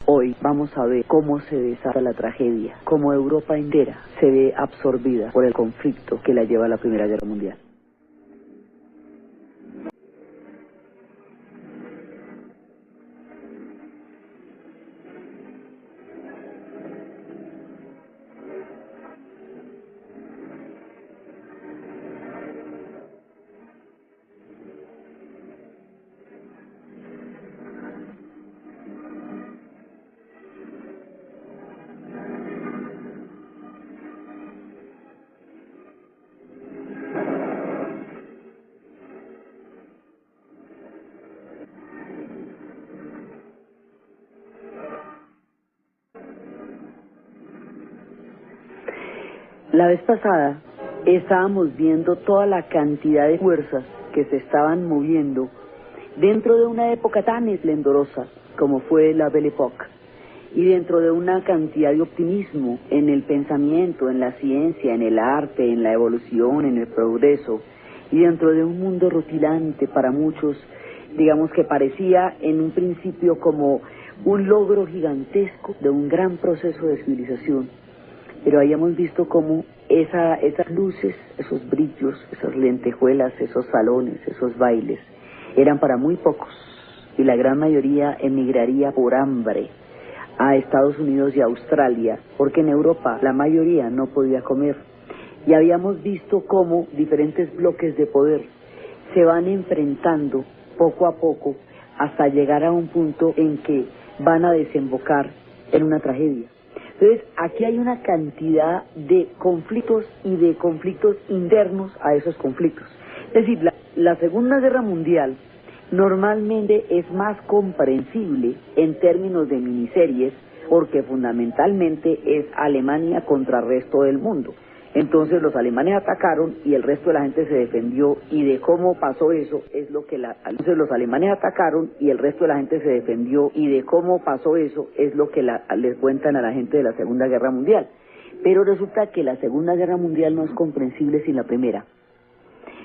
Hoy vamos a ver cómo se desata la tragedia, cómo Europa entera se ve absorbida por el conflicto que la lleva a la Primera Guerra Mundial. La vez pasada estábamos viendo toda la cantidad de fuerzas que se estaban moviendo dentro de una época tan esplendorosa como fue la Belle Époque, y dentro de una cantidad de optimismo en el pensamiento, en la ciencia, en el arte, en la evolución, en el progreso, y dentro de un mundo rutilante para muchos, digamos que parecía en un principio como un logro gigantesco de un gran proceso de civilización. Pero habíamos visto cómo esas luces, esos brillos, esas lentejuelas, esos salones, esos bailes, eran para muy pocos, y la gran mayoría emigraría por hambre a Estados Unidos y a Australia, porque en Europa la mayoría no podía comer. Y habíamos visto cómo diferentes bloques de poder se van enfrentando poco a poco hasta llegar a un punto en que van a desembocar en una tragedia. Entonces, aquí hay una cantidad de conflictos y de conflictos internos a esos conflictos. Es decir, la Segunda Guerra Mundial normalmente es más comprensible en términos de miniseries porque fundamentalmente es Alemania contra el resto del mundo. Entonces los alemanes atacaron y el resto de la gente se defendió, y de cómo pasó eso es lo que entonces los alemanes atacaron y el resto de la gente se defendió, y de cómo pasó eso es lo que les cuentan a la gente de la Segunda Guerra Mundial. Pero resulta que la Segunda Guerra Mundial no es comprensible sin la Primera.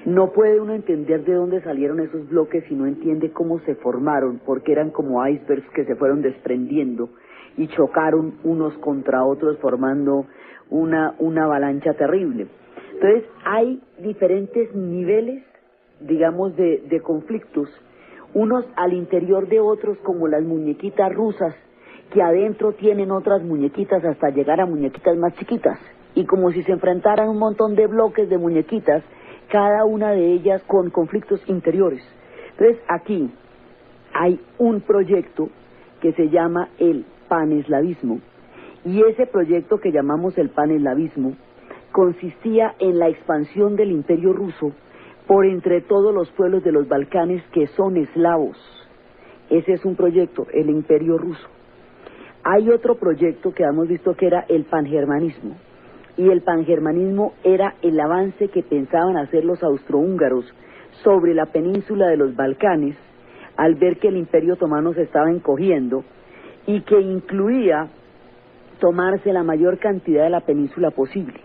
No puede uno entender de dónde salieron esos bloques si no entiende cómo se formaron, porque eran como icebergs que se fueron desprendiendo y chocaron unos contra otros formando una avalancha terrible. Entonces hay diferentes niveles, digamos, de conflictos, unos al interior de otros, como las muñequitas rusas, que adentro tienen otras muñequitas hasta llegar a muñequitas más chiquitas, y como si se enfrentaran un montón de bloques de muñequitas, cada una de ellas con conflictos interiores. Entonces aquí hay un proyecto que se llama el paneslavismo, y ese proyecto que llamamos el paneslavismo consistía en la expansión del imperio ruso por entre todos los pueblos de los Balcanes que son eslavos. Ese es un proyecto, el imperio ruso. Hay otro proyecto que hemos visto que era el pangermanismo, y el pangermanismo era el avance que pensaban hacer los austrohúngaros sobre la península de los Balcanes al ver que el imperio otomano se estaba encogiendo, y que incluía tomarse la mayor cantidad de la península posible.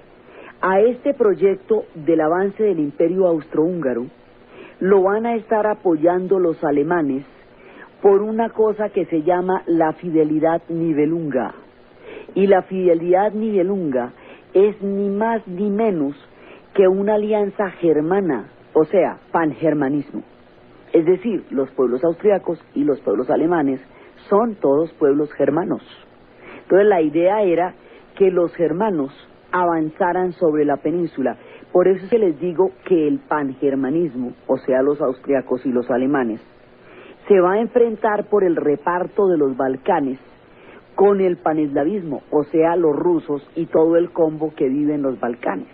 A este proyecto del avance del imperio austrohúngaro lo van a estar apoyando los alemanes por una cosa que se llama la fidelidad nibelunga. Y la fidelidad nibelunga es ni más ni menos que una alianza germana, o sea, pangermanismo. Es decir, los pueblos austriacos y los pueblos alemanes son todos pueblos germanos. Entonces la idea era que los germanos avanzaran sobre la península. Por eso se les digo que el pangermanismo, o sea, los austriacos y los alemanes, se va a enfrentar por el reparto de los Balcanes con el paneslavismo, o sea, los rusos y todo el combo que vive en los Balcanes,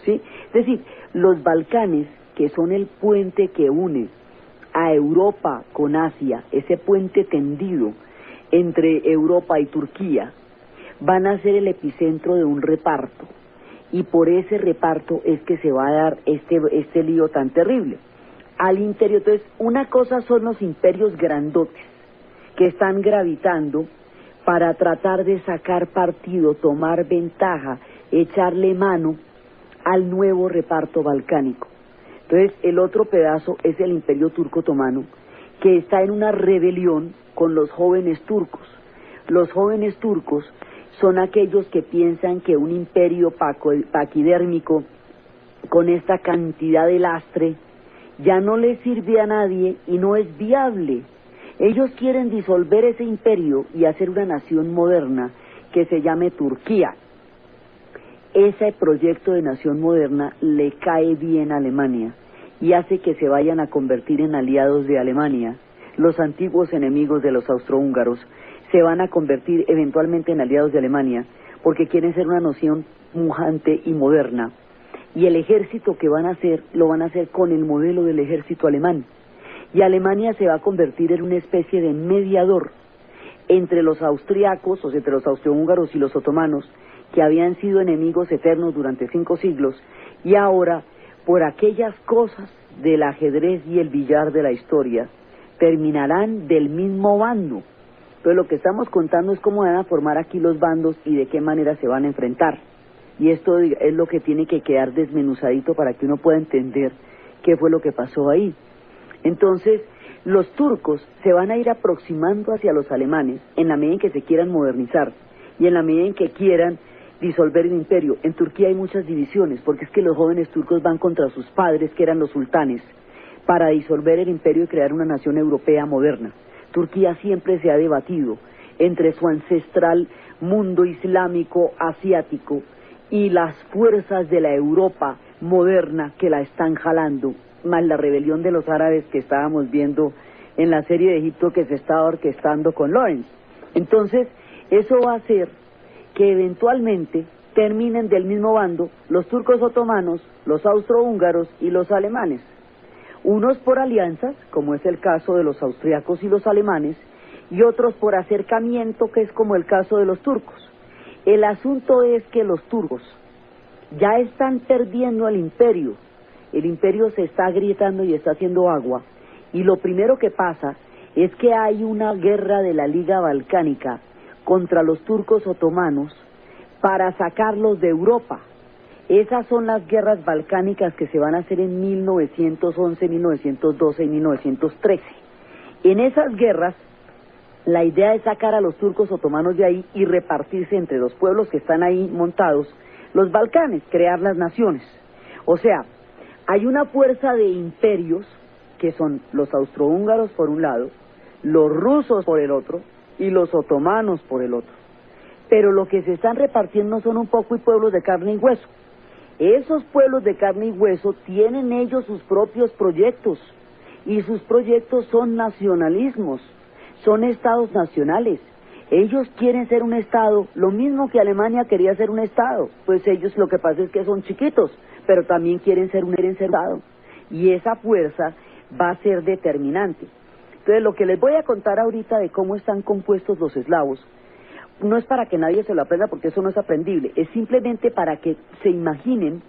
¿sí? Es decir, los Balcanes, que son el puente que une a Europa con Asia, ese puente tendido entre Europa y Turquía, van a ser el epicentro de un reparto, y por ese reparto es que se va a dar este lío tan terrible. Al interior, entonces, una cosa son los imperios grandotes que están gravitando para tratar de sacar partido, tomar ventaja, echarle mano al nuevo reparto balcánico. Entonces, el otro pedazo es el imperio turco otomano, que está en una rebelión con los jóvenes turcos, Los jóvenes turcos son aquellos que piensan que un imperio paquidérmico con esta cantidad de lastre ya no les sirve a nadie y no es viable. Ellos quieren disolver ese imperio y hacer una nación moderna que se llame Turquía. Ese proyecto de nación moderna le cae bien a Alemania y hace que se vayan a convertir en aliados de Alemania. Los antiguos enemigos de los austrohúngaros se van a convertir eventualmente en aliados de Alemania porque quieren ser una nación pujante y moderna. Y el ejército que van a hacer, lo van a hacer con el modelo del ejército alemán. Y Alemania se va a convertir en una especie de mediador entre los austriacos, o sea, entre los austrohúngaros y los otomanos, que habían sido enemigos eternos durante 5 siglos, y ahora, por aquellas cosas del ajedrez y el billar de la historia, terminarán del mismo bando. Entonces lo que estamos contando es cómo van a formar aquí los bandos y de qué manera se van a enfrentar. Y esto es lo que tiene que quedar desmenuzadito para que uno pueda entender qué fue lo que pasó ahí. Entonces, los turcos se van a ir aproximando hacia los alemanes en la medida en que se quieran modernizar y en la medida en que quieran disolver el imperio. En Turquía hay muchas divisiones, porque es que los jóvenes turcos van contra sus padres, que eran los sultanes, para disolver el imperio y crear una nación europea moderna. Turquía siempre se ha debatido entre su ancestral mundo islámico asiático y las fuerzas de la Europa moderna que la están jalando, más la rebelión de los árabes que estábamos viendo en la serie de Egipto que se estaba orquestando con Lawrence. Entonces, eso va a hacer que eventualmente terminen del mismo bando los turcos otomanos, los austrohúngaros y los alemanes. Unos por alianzas, como es el caso de los austriacos y los alemanes, y otros por acercamiento, que es como el caso de los turcos. El asunto es que los turcos ya están perdiendo el imperio se está agrietando y está haciendo agua, y lo primero que pasa es que hay una guerra de la Liga Balcánica contra los turcos otomanos para sacarlos de Europa. Esas son las guerras balcánicas que se van a hacer en 1911, 1912 y 1913. En esas guerras, la idea es sacar a los turcos otomanos de ahí y repartirse entre los pueblos que están ahí montados, los Balcanes, crear las naciones. O sea, hay una fuerza de imperios, que son los austrohúngaros por un lado, los rusos por el otro, y los otomanos por el otro. Pero lo que se están repartiendo son un poco y pueblos de carne y hueso. Esos pueblos de carne y hueso tienen ellos sus propios proyectos, y sus proyectos son nacionalismos, son estados nacionales. Ellos quieren ser un estado, lo mismo que Alemania quería ser un estado, pues ellos lo que pasa es que son chiquitos, pero también quieren ser un estado, y esa fuerza va a ser determinante. Entonces lo que les voy a contar ahorita de cómo están compuestos los eslavos, no es para que nadie se lo aprenda porque eso no es aprendible, es simplemente para que se imaginen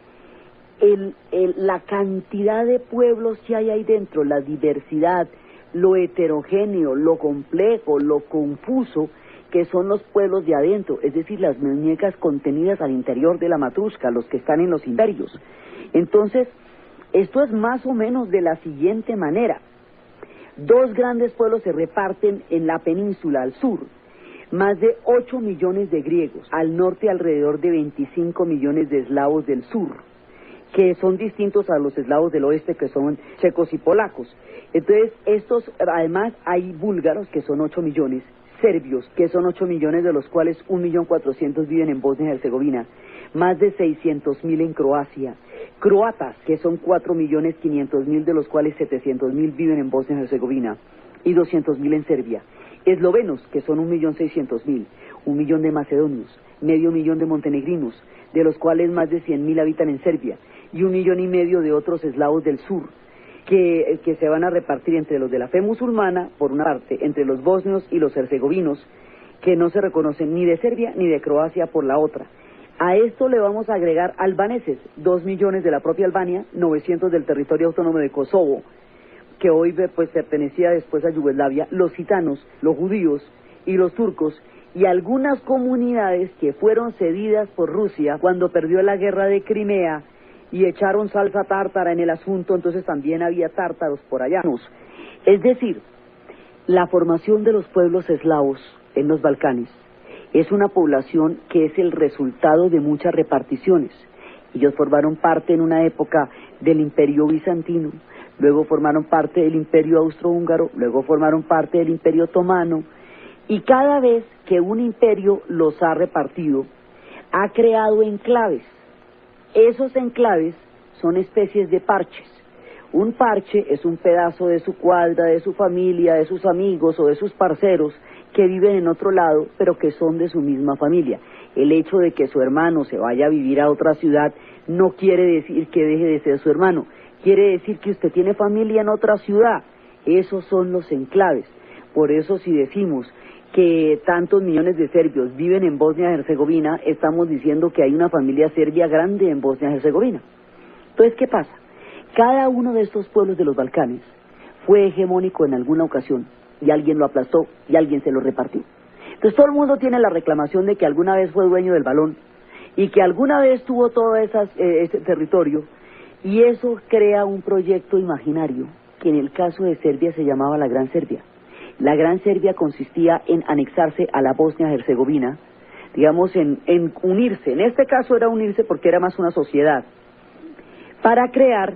la cantidad de pueblos que hay ahí dentro, la diversidad, lo heterogéneo, lo complejo, lo confuso que son los pueblos de adentro, es decir, las muñecas contenidas al interior de la matrusca, los que están en los imperios. Entonces, esto es más o menos de la siguiente manera. 2 grandes pueblos se reparten en la península al sur, más de 8 millones de griegos, al norte alrededor de 25 millones de eslavos del sur, que son distintos a los eslavos del oeste, que son checos y polacos. Entonces, estos, además, hay búlgaros, que son 8 millones, serbios, que son 8 millones, de los cuales 1.400.000 viven en Bosnia y Herzegovina, más de 600.000 en Croacia, croatas, que son 4.500.000, de los cuales 700.000 viven en Bosnia y Herzegovina, y 200.000 en Serbia, eslovenos, que son 1.600.000, 1 millón de macedonios, medio millón de montenegrinos, de los cuales más de 100.000 habitan en Serbia, y 1,5 millones de otros eslavos del sur, que se van a repartir entre los de la fe musulmana, por una parte, entre los bosnios y los herzegovinos, que no se reconocen ni de Serbia ni de Croacia por la otra. A esto le vamos a agregar albaneses, 2 millones de la propia Albania, 900 del territorio autónomo de Kosovo, que hoy pues pertenecía después a Yugoslavia, los gitanos, los judíos y los turcos, y algunas comunidades que fueron cedidas por Rusia cuando perdió la guerra de Crimea, y echaron salsa tártara en el asunto, entonces también había tártaros por allá. Es decir, la formación de los pueblos eslavos en los Balcanes es una población que es el resultado de muchas reparticiones. Ellos formaron parte en una época del Imperio Bizantino, luego formaron parte del Imperio Austrohúngaro, luego formaron parte del Imperio Otomano, y cada vez que un imperio los ha repartido, ha creado enclaves. Esos enclaves son especies de parches. Un parche es un pedazo de su cuadra, de su familia, de sus amigos o de sus parceros que viven en otro lado, pero que son de su misma familia. El hecho de que su hermano se vaya a vivir a otra ciudad no quiere decir que deje de ser su hermano, quiere decir que usted tiene familia en otra ciudad. Esos son los enclaves. Por eso si decimos que tantos millones de serbios viven en Bosnia-Herzegovina, estamos diciendo que hay una familia serbia grande en Bosnia-Herzegovina. Entonces, ¿qué pasa? Cada uno de estos pueblos de los Balcanes fue hegemónico en alguna ocasión, y alguien lo aplastó, y alguien se lo repartió. Entonces todo el mundo tiene la reclamación de que alguna vez fue dueño del balón, y que alguna vez tuvo todo ese territorio, y eso crea un proyecto imaginario, que en el caso de Serbia se llamaba la Gran Serbia. La Gran Serbia consistía en anexarse a la Bosnia-Herzegovina, digamos en unirse, en este caso era unirse porque era más una sociedad, para crear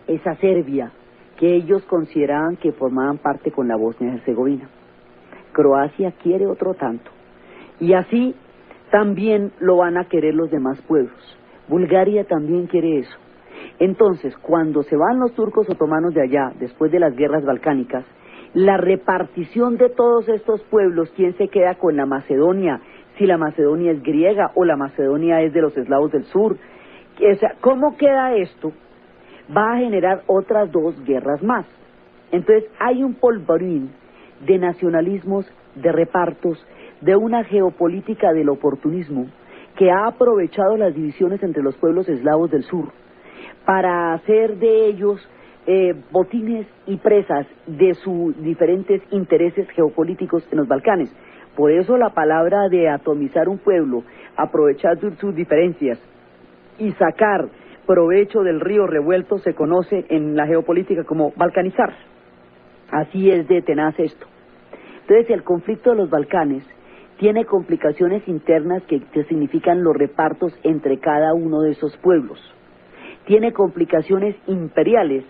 esa Serbia que ellos consideraban que formaban parte con la Bosnia-Herzegovina. Croacia quiere otro tanto, y así también lo van a querer los demás pueblos. Bulgaria también quiere eso. Entonces, cuando se van los turcos otomanos de allá, después de las guerras balcánicas, la repartición de todos estos pueblos, ¿quién se queda con la Macedonia? Si la Macedonia es griega o la Macedonia es de los eslavos del sur. O sea, ¿cómo queda esto? Va a generar otras dos guerras más. Entonces hay un polvorín de nacionalismos, de repartos, de una geopolítica del oportunismo que ha aprovechado las divisiones entre los pueblos eslavos del sur para hacer de ellos botines y presas de sus diferentes intereses geopolíticos en los Balcanes. Por eso la palabra de atomizar un pueblo, aprovechar sus diferencias y sacar provecho del río revuelto se conoce en la geopolítica como balcanizar. Así es de tenaz esto. Entonces el conflicto de los Balcanes tiene complicaciones internas que significan los repartos entre cada uno de esos pueblos. Tiene complicaciones imperiales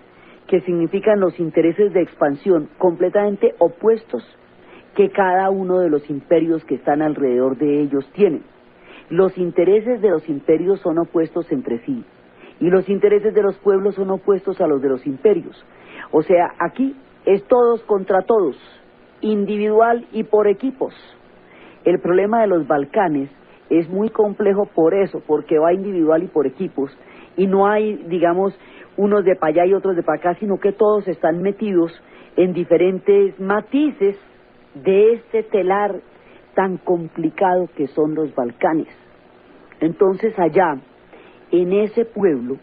que significan los intereses de expansión completamente opuestos que cada uno de los imperios que están alrededor de ellos tienen. Los intereses de los imperios son opuestos entre sí, y los intereses de los pueblos son opuestos a los de los imperios. O sea, aquí es todos contra todos, individual y por equipos. El problema de los Balcanes es muy complejo por eso, porque va individual y por equipos, y no hay, digamos, unos de para allá y otros de para acá, sino que todos están metidos en diferentes matices de este telar tan complicado que son los Balcanes. Entonces allá, en ese pueblo,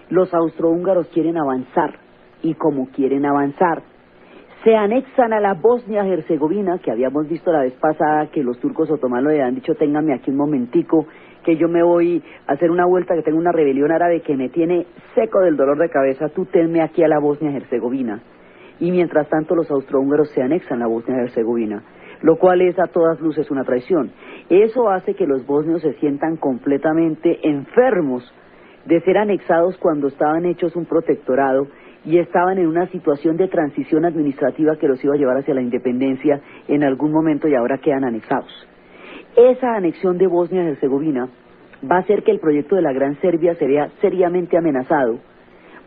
los austrohúngaros quieren avanzar, y como quieren avanzar, se anexan a la Bosnia-Herzegovina, que habíamos visto la vez pasada que los turcos otomanos le han dicho, téngame aquí un momentico, que yo me voy a hacer una vuelta, que tengo una rebelión árabe que me tiene seco del dolor de cabeza, tú tenme aquí a la Bosnia-Herzegovina. Y mientras tanto los austrohúngaros se anexan a la Bosnia-Herzegovina, lo cual es a todas luces una traición. Eso hace que los bosnios se sientan completamente enfermos de ser anexados cuando estaban hechos un protectorado y estaban en una situación de transición administrativa que los iba a llevar hacia la independencia en algún momento, y ahora quedan anexados. Esa anexión de Bosnia-Herzegovina va a hacer que el proyecto de la Gran Serbia se vea seriamente amenazado,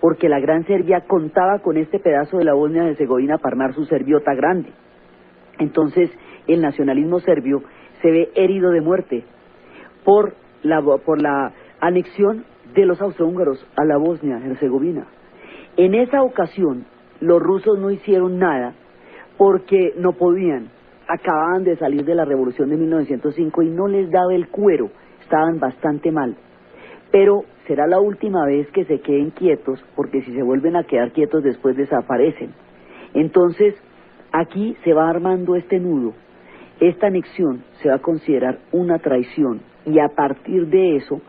porque la Gran Serbia contaba con este pedazo de la Bosnia-Herzegovina para armar su serbiota grande. Entonces el nacionalismo serbio se ve herido de muerte por la anexión de los austrohúngaros a la Bosnia-Herzegovina. En esa ocasión los rusos no hicieron nada porque no podían, acababan de salir de la revolución de 1905 y no les daba el cuero, estaban bastante mal. Pero será la última vez que se queden quietos, porque si se vuelven a quedar quietos después desaparecen. Entonces aquí se va armando este nudo, esta anexión se va a considerar una traición, y a partir de eso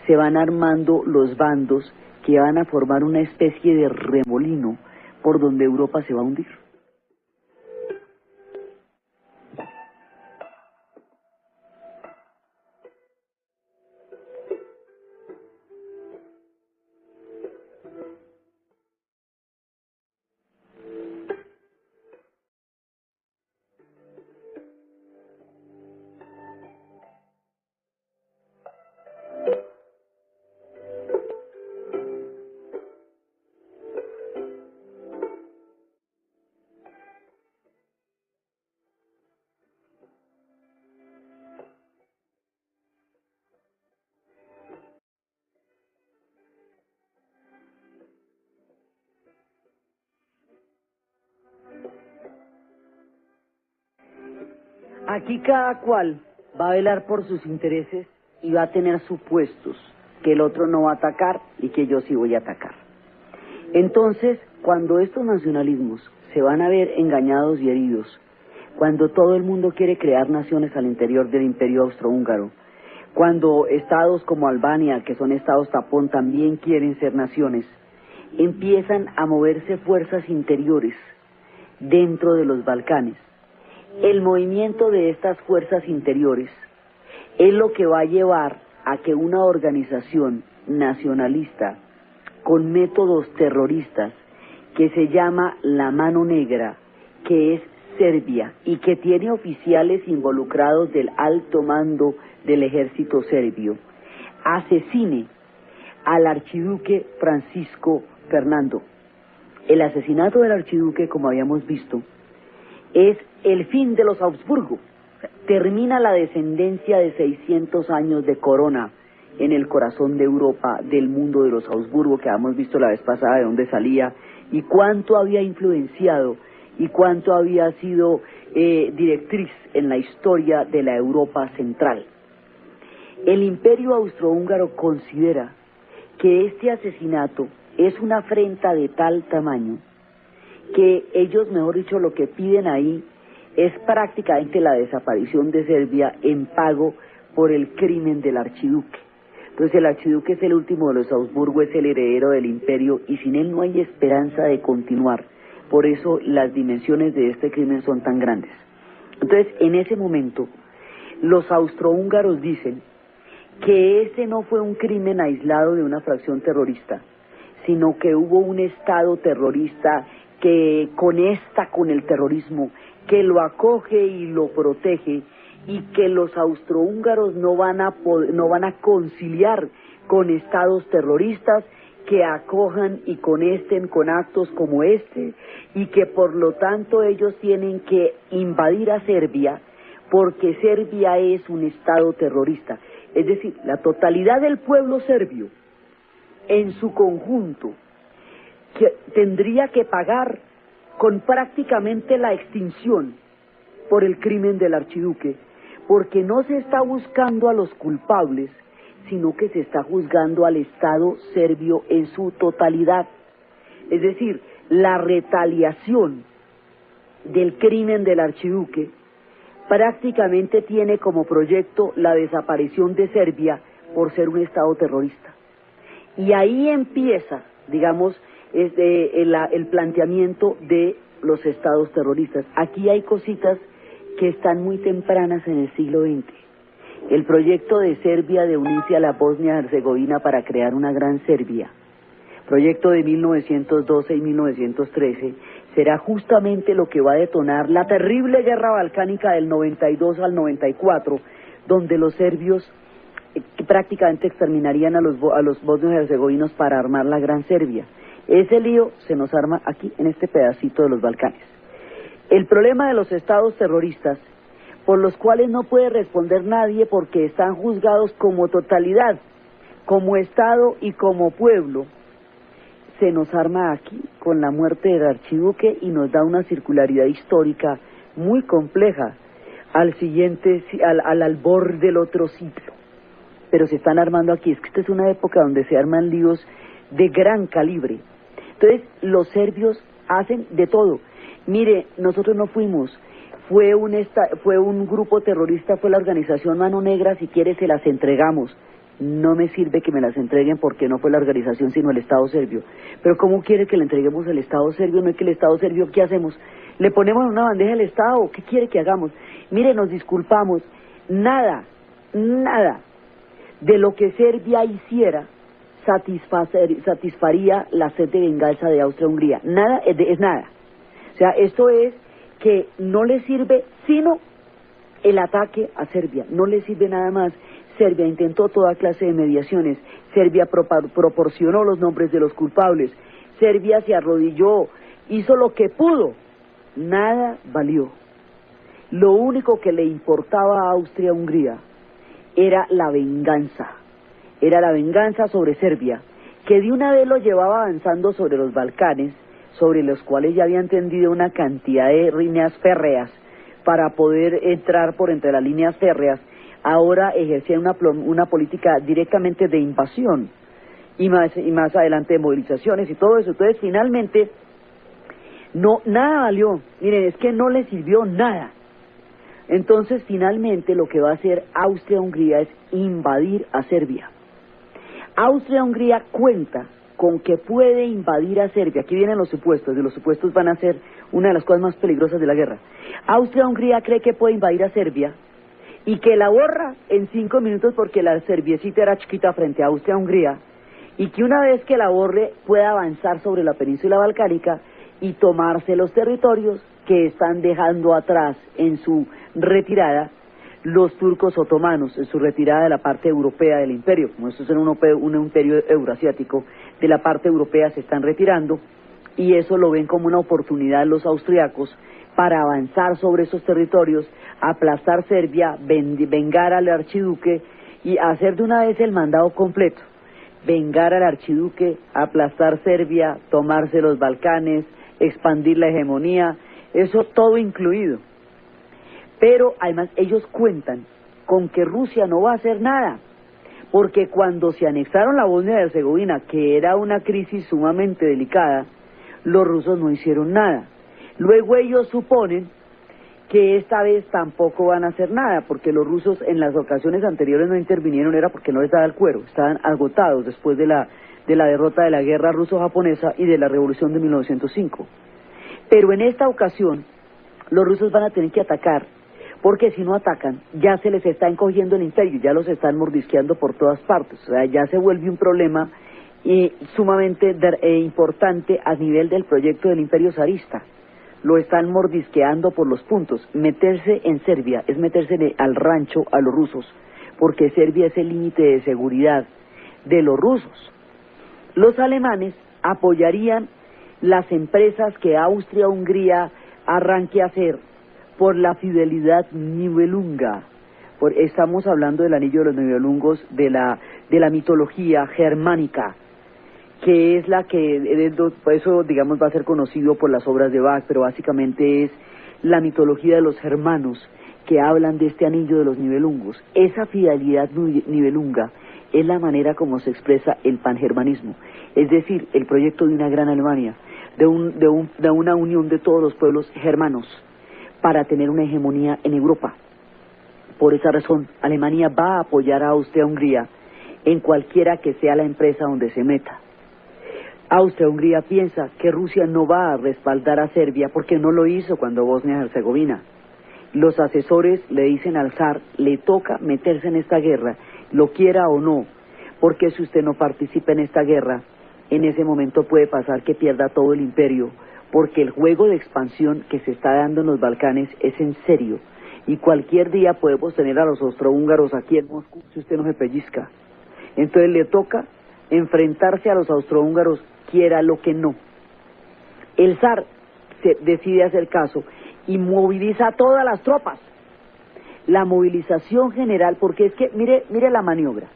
se van armando los bandos que van a formar una especie de remolino por donde Europa se va a hundir. Aquí cada cual va a velar por sus intereses y va a tener supuestos que el otro no va a atacar y que yo sí voy a atacar. Entonces, cuando estos nacionalismos se van a ver engañados y heridos, cuando todo el mundo quiere crear naciones al interior del Imperio Austrohúngaro, cuando estados como Albania, que son estados tapón, también quieren ser naciones, empiezan a moverse fuerzas interiores dentro de los Balcanes. El movimiento de estas fuerzas interiores es lo que va a llevar a que una organización nacionalista con métodos terroristas que se llama la Mano Negra, que es Serbia y que tiene oficiales involucrados del alto mando del ejército serbio, asesine al archiduque Francisco Fernando. El asesinato del archiduque, como habíamos visto, es el fin de los Habsburgo. Termina la descendencia de 600 años de corona en el corazón de Europa, del mundo de los Habsburgo, que habíamos visto la vez pasada de dónde salía y cuánto había influenciado y cuánto había sido directriz en la historia de la Europa central. El Imperio Austrohúngaro considera que este asesinato es una afrenta de tal tamaño que ellos, mejor dicho, lo que piden ahí es prácticamente la desaparición de Serbia en pago por el crimen del archiduque. Entonces el archiduque es el último de los Habsburgo, es el heredero del imperio y sin él no hay esperanza de continuar. Por eso las dimensiones de este crimen son tan grandes. Entonces en ese momento los austrohúngaros dicen que ese no fue un crimen aislado de una fracción terrorista, sino que hubo un estado terrorista que conecta con el terrorismo, que lo acoge y lo protege, y que los austrohúngaros no van a conciliar con estados terroristas que acojan y conecten con actos como este, y que por lo tanto ellos tienen que invadir a Serbia, porque Serbia es un estado terrorista. Es decir, la totalidad del pueblo serbio, en su conjunto, que tendría que pagar con prácticamente la extinción por el crimen del archiduque, porque no se está buscando a los culpables, sino que se está juzgando al Estado serbio en su totalidad. Es decir, la retaliación del crimen del archiduque prácticamente tiene como proyecto la desaparición de Serbia por ser un Estado terrorista. Y ahí empieza, digamos, el planteamiento de los estados terroristas. Aquí hay cositas que están muy tempranas en el siglo XX. El proyecto de Serbia de unirse a la Bosnia-Herzegovina para crear una gran Serbia, proyecto de 1912 y 1913, será justamente lo que va a detonar la terrible guerra balcánica del 92 al 94, donde los serbios prácticamente exterminarían a los bosnios herzegovinos para armar la gran Serbia. Ese lío se nos arma aquí en este pedacito de los Balcanes. El problema de los estados terroristas, por los cuales no puede responder nadie porque están juzgados como totalidad, como Estado y como pueblo, se nos arma aquí con la muerte del archiduque y nos da una circularidad histórica muy compleja al albor del otro siglo. Pero se están armando aquí, es que esta es una época donde se arman líos de gran calibre. Entonces los serbios hacen de todo. Mire, nosotros no fuimos, fue un grupo terrorista, fue la organización Mano Negra, si quiere se las entregamos. No me sirve que me las entreguen porque no fue la organización sino el Estado serbio. Pero ¿cómo quiere que le entreguemos al Estado serbio? No es que el Estado serbio, ¿qué hacemos? ¿Le ponemos en una bandeja al Estado? ¿Qué quiere que hagamos? Mire, nos disculpamos, nada de lo que Serbia hiciera satisfaría la sed de venganza de Austria-Hungría. Nada, es nada. O sea, esto es que no le sirve sino el ataque a Serbia, no le sirve nada más. Serbia intentó toda clase de mediaciones, Serbia proporcionó los nombres de los culpables, Serbia se arrodilló, hizo lo que pudo, nada valió. Lo único que le importaba a Austria-Hungría era la venganza sobre Serbia, que de una vez lo llevaba avanzando sobre los Balcanes, sobre los cuales ya habían tendido una cantidad de riñas férreas para poder entrar por entre las líneas férreas, ahora ejercían una política directamente de invasión y más adelante de movilizaciones y todo eso. Entonces finalmente nada valió, miren, es que no le sirvió nada. Entonces finalmente lo que va a hacer Austria-Hungría es invadir a Serbia. Austria-Hungría cuenta con que puede invadir a Serbia. Aquí vienen los supuestos, y los supuestos van a ser una de las cosas más peligrosas de la guerra. Austria-Hungría cree que puede invadir a Serbia y que la borra en 5 minutos porque la serbiecita era chiquita frente a Austria-Hungría, y que una vez que la borre pueda avanzar sobre la península balcánica y tomarse los territorios que están dejando atrás en su retirada los turcos otomanos, en su retirada de la parte europea del imperio. Como esto es un imperio euroasiático, de la parte europea se están retirando, y eso lo ven como una oportunidad los austriacos para avanzar sobre esos territorios, aplastar Serbia, vengar al archiduque y hacer de una vez el mandado completo. Vengar al archiduque, aplastar Serbia, tomarse los Balcanes, expandir la hegemonía, eso todo incluido. Pero además ellos cuentan con que Rusia no va a hacer nada, porque cuando se anexaron la Bosnia y Herzegovina, que era una crisis sumamente delicada, los rusos no hicieron nada. Luego ellos suponen que esta vez tampoco van a hacer nada, porque los rusos en las ocasiones anteriores no intervinieron, era porque no les daba el cuero, estaban agotados después de la derrota de la guerra ruso-japonesa y de la revolución de 1905. Pero en esta ocasión los rusos van a tener que atacar, porque si no atacan ya se les está encogiendo el imperio, ya los están mordisqueando por todas partes, o sea, ya se vuelve un problema sumamente importante a nivel del proyecto del imperio zarista. Lo están mordisqueando por los puntos. Meterse en Serbia es meterse al rancho a los rusos, porque Serbia es el límite de seguridad de los rusos. Los alemanes apoyarían las empresas que Austria-Hungría arranque a hacer por la fidelidad Nibelunga. Estamos hablando del anillo de los Nibelungos de la mitología germánica, que es la que, por eso digamos va a ser conocido por las obras de Bach, pero básicamente es la mitología de los germanos que hablan de este anillo de los Nibelungos. Esa fidelidad Nibelunga es la manera como se expresa el pangermanismo, es decir, el proyecto de una gran Alemania, de una unión de todos los pueblos germanos para tener una hegemonía en Europa. Por esa razón, Alemania va a apoyar a Austria-Hungría en cualquiera que sea la empresa donde se meta. Austria-Hungría piensa que Rusia no va a respaldar a Serbia porque no lo hizo cuando Bosnia y Herzegovina. Los asesores le dicen al zar, le toca meterse en esta guerra, lo quiera o no, porque si usted no participa en esta guerra, en ese momento puede pasar que pierda todo el imperio, porque el juego de expansión que se está dando en los Balcanes es en serio, y cualquier día podemos tener a los austrohúngaros aquí en Moscú si usted no se pellizca. Entonces le toca enfrentarse a los austrohúngaros, quiera lo que no. El zar decide hacer caso y moviliza a todas las tropas. La movilización general, porque es que, mire la maniobra.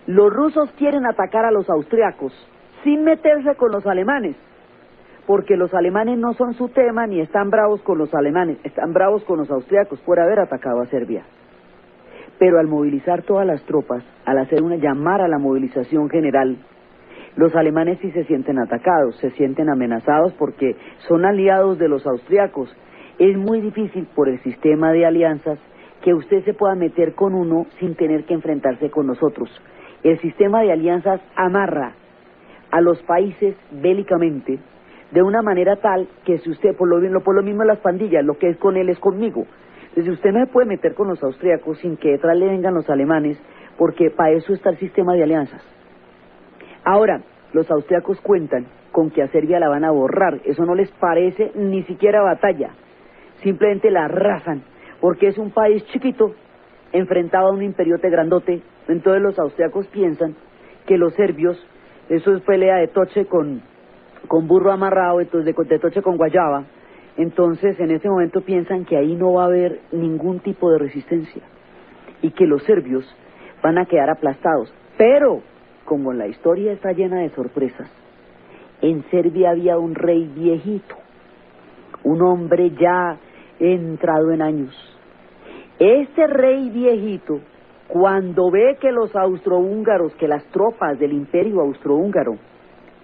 Los rusos quieren atacar a los austriacos sin meterse con los alemanes, porque los alemanes no son su tema ni están bravos con los alemanes, están bravos con los austriacos por haber atacado a Serbia. Pero al movilizar todas las tropas, al hacer llamar a la movilización general, los alemanes sí se sienten atacados, se sienten amenazados porque son aliados de los austriacos. Es muy difícil por el sistema de alianzas que usted se pueda meter con uno sin tener que enfrentarse con nosotros. El sistema de alianzas amarra a los países bélicamente de una manera tal que si usted, por lo mismo las pandillas, lo que es con él es conmigo. Entonces usted no se puede meter con los austriacos sin que detrás le vengan los alemanes, porque para eso está el sistema de alianzas. Ahora, los austriacos cuentan con que a Serbia la van a borrar, eso no les parece ni siquiera batalla, simplemente la arrasan, porque es un país chiquito enfrentado a un imperiote grandote. Entonces los austriacos piensan que los serbios, eso es pelea de toche con burro amarrado, entonces de toche con guayaba. Entonces en ese momento piensan que ahí no va a haber ningún tipo de resistencia y que los serbios van a quedar aplastados. Pero como la historia está llena de sorpresas, en Serbia había un rey viejito, un hombre ya entrado en años. Este rey viejito, cuando ve que los austrohúngaros, que las tropas del imperio austrohúngaro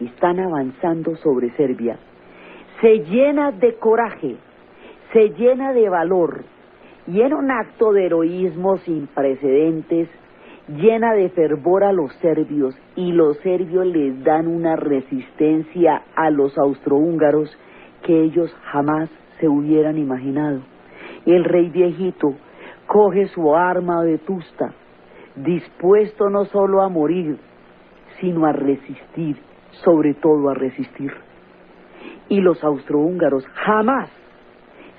están avanzando sobre Serbia, se llena de coraje, se llena de valor, y en un acto de heroísmo sin precedentes, llena de fervor a los serbios, y los serbios les dan una resistencia a los austrohúngaros que ellos jamás se hubieran imaginado. El rey viejito coge su arma vetusta, dispuesto no solo a morir, sino a resistir, sobre todo a resistir. Y los austrohúngaros jamás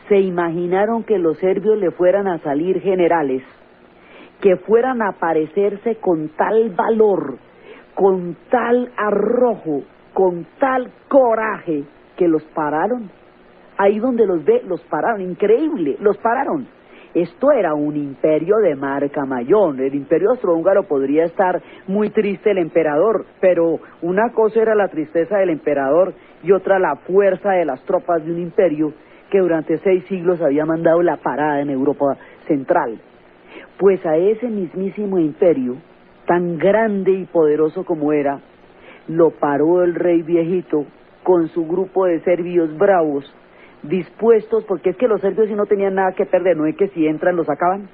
se imaginaron que los serbios le fueran a salir generales, que fueran a aparecerse con tal valor, con tal arrojo, con tal coraje, que los pararon. Ahí donde los ve, los pararon, increíble, los pararon. Esto era un imperio de marca mayor. El imperio austrohúngaro podría estar muy triste el emperador, pero una cosa era la tristeza del emperador y otra la fuerza de las tropas de un imperio que durante 6 siglos había mandado la parada en Europa Central. Pues a ese mismísimo imperio, tan grande y poderoso como era, lo paró el rey viejito con su grupo de serbios bravos, dispuestos, porque es que los serbios sí no tenían nada que perder, no es que si entran los acaban,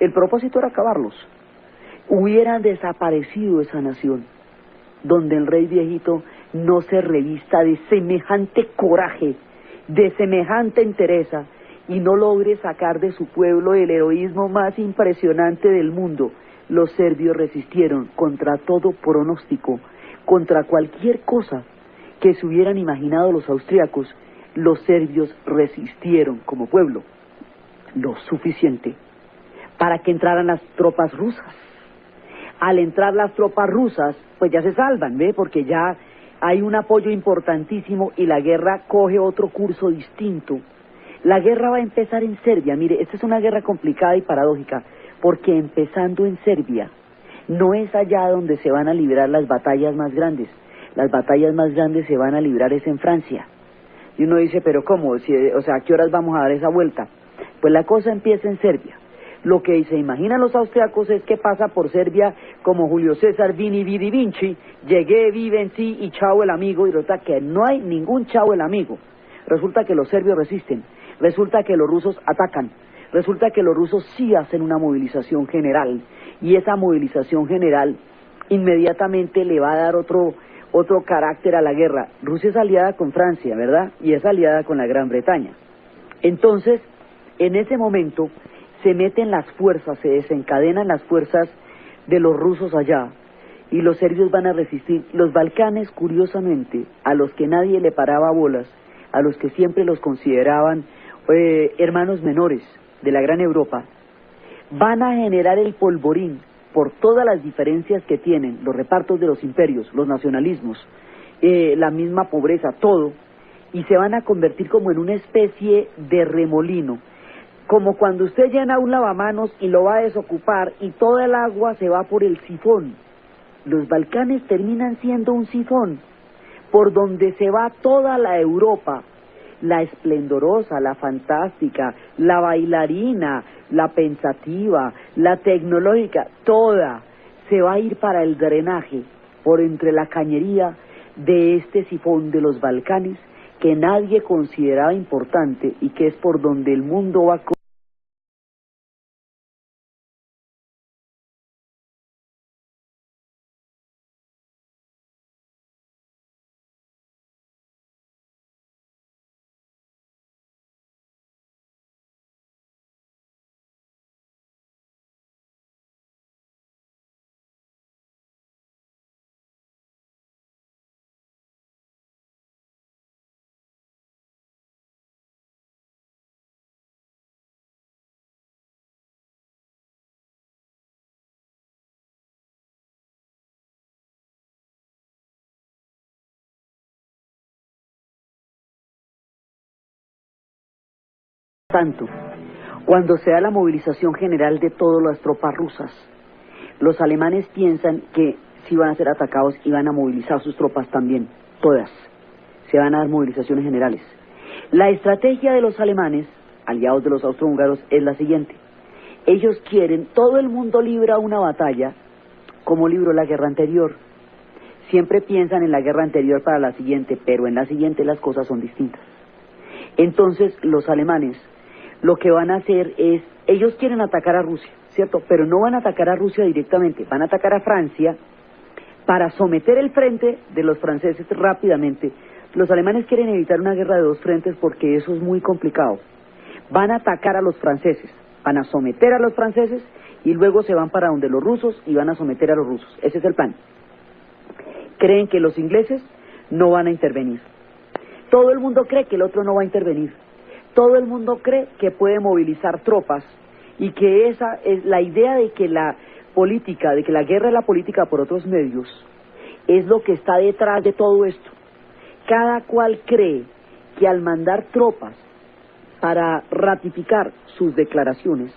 el propósito era acabarlos. Hubiera desaparecido esa nación, donde el rey viejito no se revista de semejante coraje, de semejante entereza, y no logre sacar de su pueblo el heroísmo más impresionante del mundo. Los serbios resistieron contra todo pronóstico, contra cualquier cosa que se hubieran imaginado los austríacos. Los serbios resistieron como pueblo lo suficiente para que entraran las tropas rusas. Al entrar las tropas rusas, pues ya se salvan, ¿ve? Porque ya hay un apoyo importantísimo y la guerra coge otro curso distinto. La guerra va a empezar en Serbia. Mire, esta es una guerra complicada y paradójica, porque empezando en Serbia, no es allá donde se van a librar las batallas más grandes. Las batallas más grandes se van a librar es en Francia. Y uno dice, pero ¿cómo? ¿A qué horas vamos a dar esa vuelta? Pues la cosa empieza en Serbia. Lo que se imaginan los austriacos es que pasa por Serbia como Julio César Vini Vidi Vinci, llegué, vi, vencí y chao el amigo, y resulta que no hay ningún chao el amigo. Resulta que los serbios resisten, resulta que los rusos atacan, resulta que los rusos sí hacen una movilización general, y esa movilización general inmediatamente le va a dar otro carácter a la guerra. Rusia es aliada con Francia, ¿verdad? Y es aliada con la Gran Bretaña. Entonces, en ese momento se meten las fuerzas, se desencadenan las fuerzas de los rusos allá, y los serbios van a resistir. Los Balcanes, curiosamente, a los que nadie le paraba bolas, a los que siempre los consideraban hermanos menores de la gran Europa, van a generar el polvorín por todas las diferencias que tienen, los repartos de los imperios, los nacionalismos, la misma pobreza, todo, y se van a convertir como en una especie de remolino, como cuando usted llena un lavamanos y lo va a desocupar y toda el agua se va por el sifón. Los Balcanes terminan siendo un sifón por donde se va toda la Europa, la esplendorosa, la fantástica, la bailarina, la pensativa, la tecnológica, toda se va a ir para el drenaje por entre la cañería de este sifón de los Balcanes que nadie consideraba importante y que es por donde el mundo va tanto. Cuando se da la movilización general de todas las tropas rusas, los alemanes piensan que si van a ser atacados y van a movilizar sus tropas también, todas. Se van a dar movilizaciones generales. La estrategia de los alemanes aliados de los austrohúngaros, es la siguiente. Ellos quieren, todo el mundo libra una batalla como libró la guerra anterior. Siempre piensan en la guerra anterior para la siguiente, pero en la siguiente las cosas son distintas. Entonces los alemanes lo que van a hacer es, ellos quieren atacar a Rusia, ¿cierto? Pero no van a atacar a Rusia directamente, van a atacar a Francia para someter el frente de los franceses rápidamente. Los alemanes quieren evitar una guerra de dos frentes porque eso es muy complicado. Van a atacar a los franceses, van a someter a los franceses y luego se van para donde los rusos y van a someter a los rusos. Ese es el plan. Creen que los ingleses no van a intervenir. Todo el mundo cree que el otro no va a intervenir. Todo el mundo cree que puede movilizar tropas y que esa es la idea de que la política, de que la guerra es la política por otros medios, es lo que está detrás de todo esto. Cada cual cree que al mandar tropas para ratificar sus declaraciones,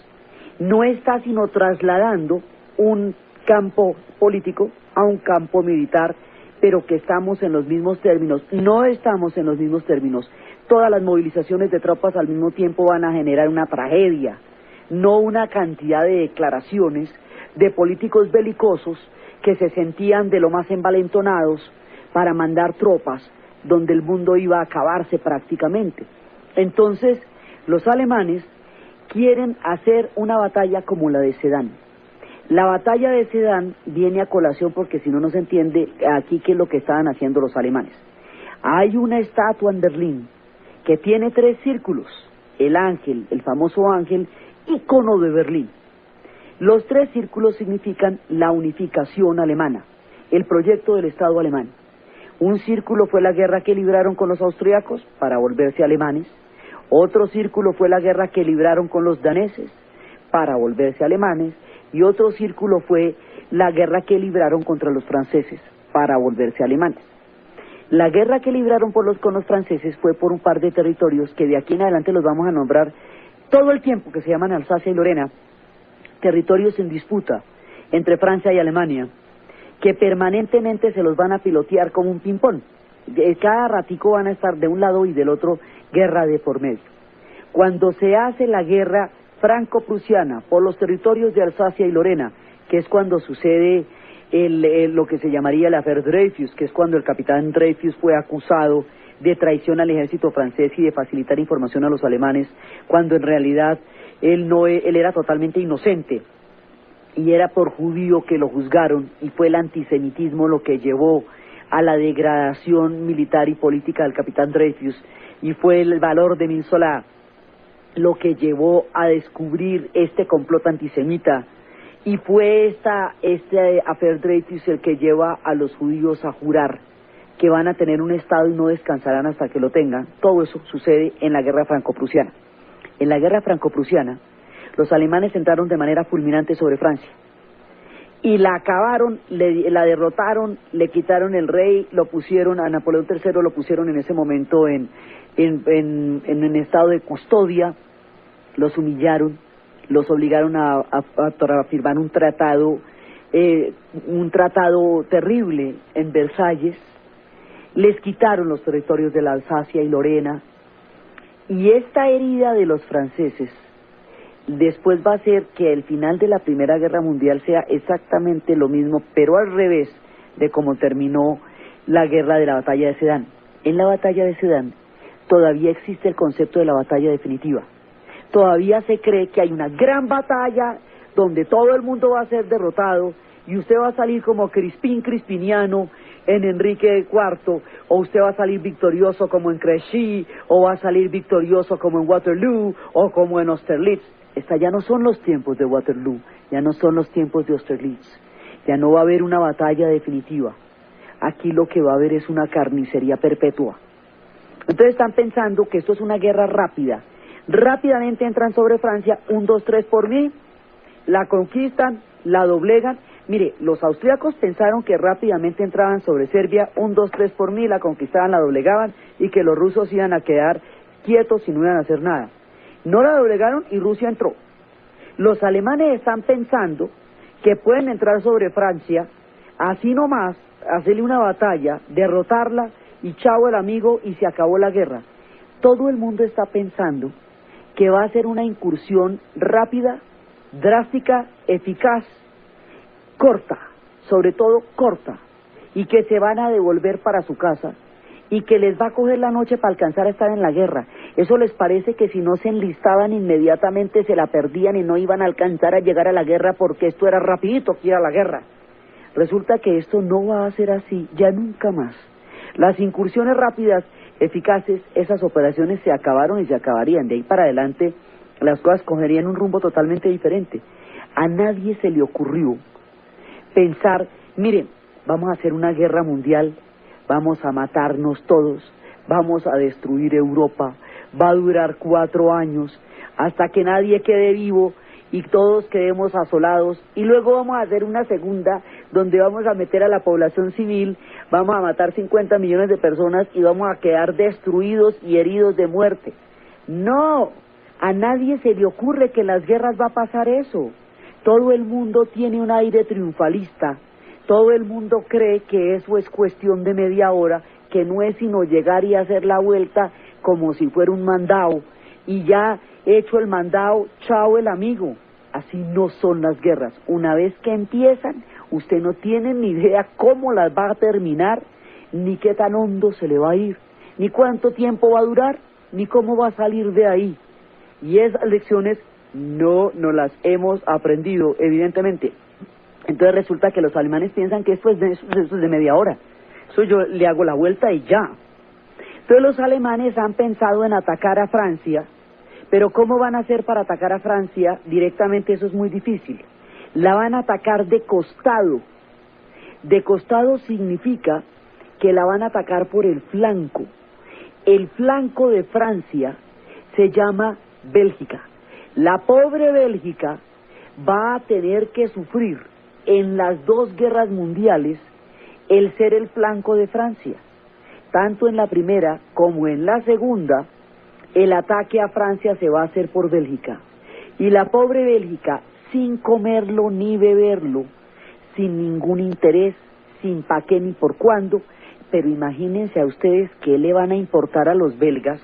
no está sino trasladando un campo político a un campo militar, pero que estamos en los mismos términos. No estamos en los mismos términos. Todas las movilizaciones de tropas al mismo tiempo van a generar una tragedia, no una cantidad de declaraciones de políticos belicosos que se sentían de lo más envalentonados para mandar tropas donde el mundo iba a acabarse prácticamente. Entonces, los alemanes quieren hacer una batalla como la de Sedán. La batalla de Sedán viene a colación porque si no, no se entiende aquí qué es lo que estaban haciendo los alemanes. Hay una estatua en Berlín que tiene 3 círculos, el ángel, el famoso ángel, ícono de Berlín. Los 3 círculos significan la unificación alemana, el proyecto del Estado alemán. Un círculo fue la guerra que libraron con los austriacos para volverse alemanes. Otro círculo fue la guerra que libraron con los daneses para volverse alemanes. Y otro círculo fue la guerra que libraron contra los franceses para volverse alemanes. La guerra que libraron con los franceses fue por un par de territorios que de aquí en adelante los vamos a nombrar todo el tiempo, que se llaman Alsacia y Lorena, territorios en disputa entre Francia y Alemania, que permanentemente se los van a pilotear como un ping-pong. Cada ratico van a estar de un lado y del otro, guerra de por medio. Cuando se hace la guerra franco-prusiana por los territorios de Alsacia y Lorena, que es cuando sucede lo que se llamaría el affaire Dreyfus, que es cuando el capitán Dreyfus fue acusado de traición al ejército francés y de facilitar información a los alemanes, cuando en realidad él era totalmente inocente y era por judío que lo juzgaron, y fue el antisemitismo lo que llevó a la degradación militar y política del capitán Dreyfus, y fue el valor de Émile Zola lo que llevó a descubrir este complot antisemita, y fue este affaire Dreyfus el que lleva a los judíos a jurar que van a tener un estado y no descansarán hasta que lo tengan. Todo eso sucede en la guerra franco-prusiana. En la guerra franco-prusiana, los alemanes entraron de manera fulminante sobre Francia y la acabaron, la derrotaron, le quitaron el rey, lo pusieron a Napoleón III, lo pusieron en ese momento en estado de custodia, los humillaron, los obligaron a firmar un tratado terrible en Versalles, les quitaron los territorios de la Alsacia y Lorena, y esta herida de los franceses después va a hacer que el final de la Primera Guerra Mundial sea exactamente lo mismo, pero al revés de cómo terminó la guerra de la batalla de Sedán. En la batalla de Sedán todavía existe el concepto de la batalla definitiva. Todavía se cree que hay una gran batalla donde todo el mundo va a ser derrotado y usted va a salir como Crispín Crispiniano en Enrique IV, o usted va a salir victorioso como en Crecy, o va a salir victorioso como en Waterloo, o como en Austerlitz. Ya no son los tiempos de Waterloo, ya no son los tiempos de Austerlitz, ya no va a haber una batalla definitiva. Aquí lo que va a haber es una carnicería perpetua. Entonces están pensando que esto es una guerra rápida. Rápidamente entran sobre Francia, 1, 2, 3 por mí, la conquistan, la doblegan. Mire, los austríacos pensaron que rápidamente entraban sobre Serbia, 1, 2, 3 por mí, la conquistaban, la doblegaban, y que los rusos iban a quedar quietos y no iban a hacer nada. No la doblegaron y Rusia entró. Los alemanes están pensando que pueden entrar sobre Francia, así nomás, hacerle una batalla, derrotarla, y chao el amigo, y se acabó la guerra. Todo el mundo está pensando que va a ser una incursión rápida, drástica, eficaz, corta, sobre todo corta, y que se van a devolver para su casa, y que les va a coger la noche para alcanzar a estar en la guerra. Eso les parece que si no se enlistaban inmediatamente se la perdían y no iban a alcanzar a llegar a la guerra porque esto era rapidito que ir a la guerra. Resulta que esto no va a ser así, ya nunca más. Las incursiones rápidas, eficaces, esas operaciones se acabaron y se acabarían. De ahí para adelante las cosas cogerían un rumbo totalmente diferente. A nadie se le ocurrió pensar, miren, vamos a hacer una guerra mundial, vamos a matarnos todos, vamos a destruir Europa, va a durar 4 años, hasta que nadie quede vivo y todos quedemos asolados, y luego vamos a hacer una segunda, donde vamos a meter a la población civil, vamos a matar 50 millones de personas y vamos a quedar destruidos y heridos de muerte. No, a nadie se le ocurre que en las guerras va a pasar eso. Todo el mundo tiene un aire triunfalista, todo el mundo cree que eso es cuestión de media hora, que no es sino llegar y hacer la vuelta como si fuera un mandado, y ya hecho el mandado, chao el amigo. Así no son las guerras. Una vez que empiezan, usted no tiene ni idea cómo las va a terminar, ni qué tan hondo se le va a ir, ni cuánto tiempo va a durar, ni cómo va a salir de ahí. Y esas lecciones no nos las hemos aprendido, evidentemente. Entonces resulta que los alemanes piensan que esto es de media hora. Eso yo le hago la vuelta y ya. Entonces los alemanes han pensado en atacar a Francia, pero ¿cómo van a hacer para atacar a Francia directamente? Eso es muy difícil. La van a atacar de costado. De costado significa que la van a atacar por el flanco. El flanco de Francia se llama Bélgica. La pobre Bélgica va a tener que sufrir en las 2 guerras mundiales el ser el flanco de Francia. Tanto en la primera como en la segunda, el ataque a Francia se va a hacer por Bélgica. Y la pobre Bélgica, sin comerlo ni beberlo, sin ningún interés, sin pa' qué ni por cuándo, pero imagínense a ustedes qué le van a importar a los belgas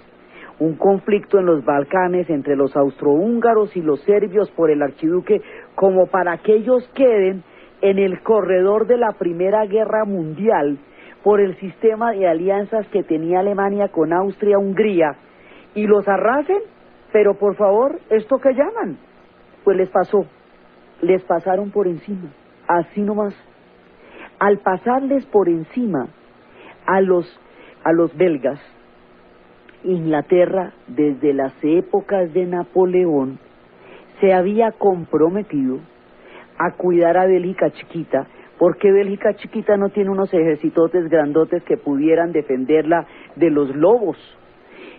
un conflicto en los Balcanes entre los austrohúngaros y los serbios por el archiduque, como para que ellos queden en el corredor de la Primera Guerra Mundial por el sistema de alianzas que tenía Alemania con Austria-Hungría, y los arrasen. Pero por favor, ¿esto qué llaman? Pues les pasaron por encima, así nomás. Al pasarles por encima a los belgas, Inglaterra, desde las épocas de Napoleón, se había comprometido a cuidar a Bélgica chiquita, porque Bélgica chiquita no tiene unos ejercitotes grandotes que pudieran defenderla de los lobos.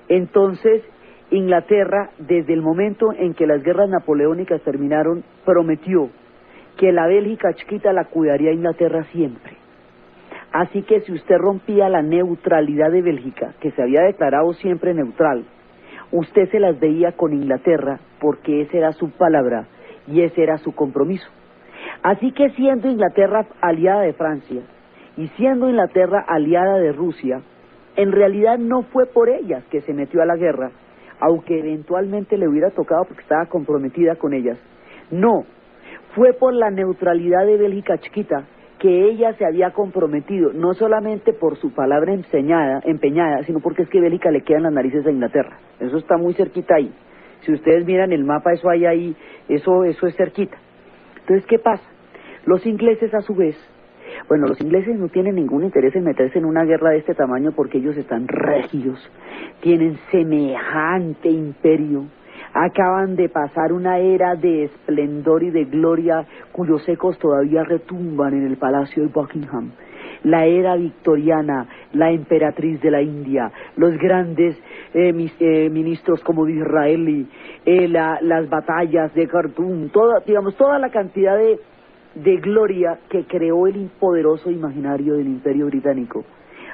Entonces, Inglaterra, desde el momento en que las guerras napoleónicas terminaron, prometió que la Bélgica chiquita la cuidaría Inglaterra siempre. Así que si usted rompía la neutralidad de Bélgica, que se había declarado siempre neutral, usted se las veía con Inglaterra, porque esa era su palabra y ese era su compromiso. Así que siendo Inglaterra aliada de Francia y siendo Inglaterra aliada de Rusia, en realidad no fue por ellas que se metió a la guerra, aunque eventualmente le hubiera tocado porque estaba comprometida con ellas. No, fue por la neutralidad de Bélgica chiquita que ella se había comprometido, no solamente por su palabra empeñada, sino porque es que Bélgica le quedan las narices a Inglaterra. Eso está muy cerquita ahí. Si ustedes miran el mapa, eso hay ahí, eso es cerquita. Entonces, ¿qué pasa? Los ingleses a su vez, bueno, los ingleses no tienen ningún interés en meterse en una guerra de este tamaño porque ellos están regios, tienen semejante imperio, acaban de pasar una era de esplendor y de gloria cuyos ecos todavía retumban en el Palacio de Buckingham. La era victoriana, la emperatriz de la India, los grandes ministros como Disraeli, las batallas de Khartoum, toda la cantidad de gloria que creó el poderoso imaginario del Imperio Británico,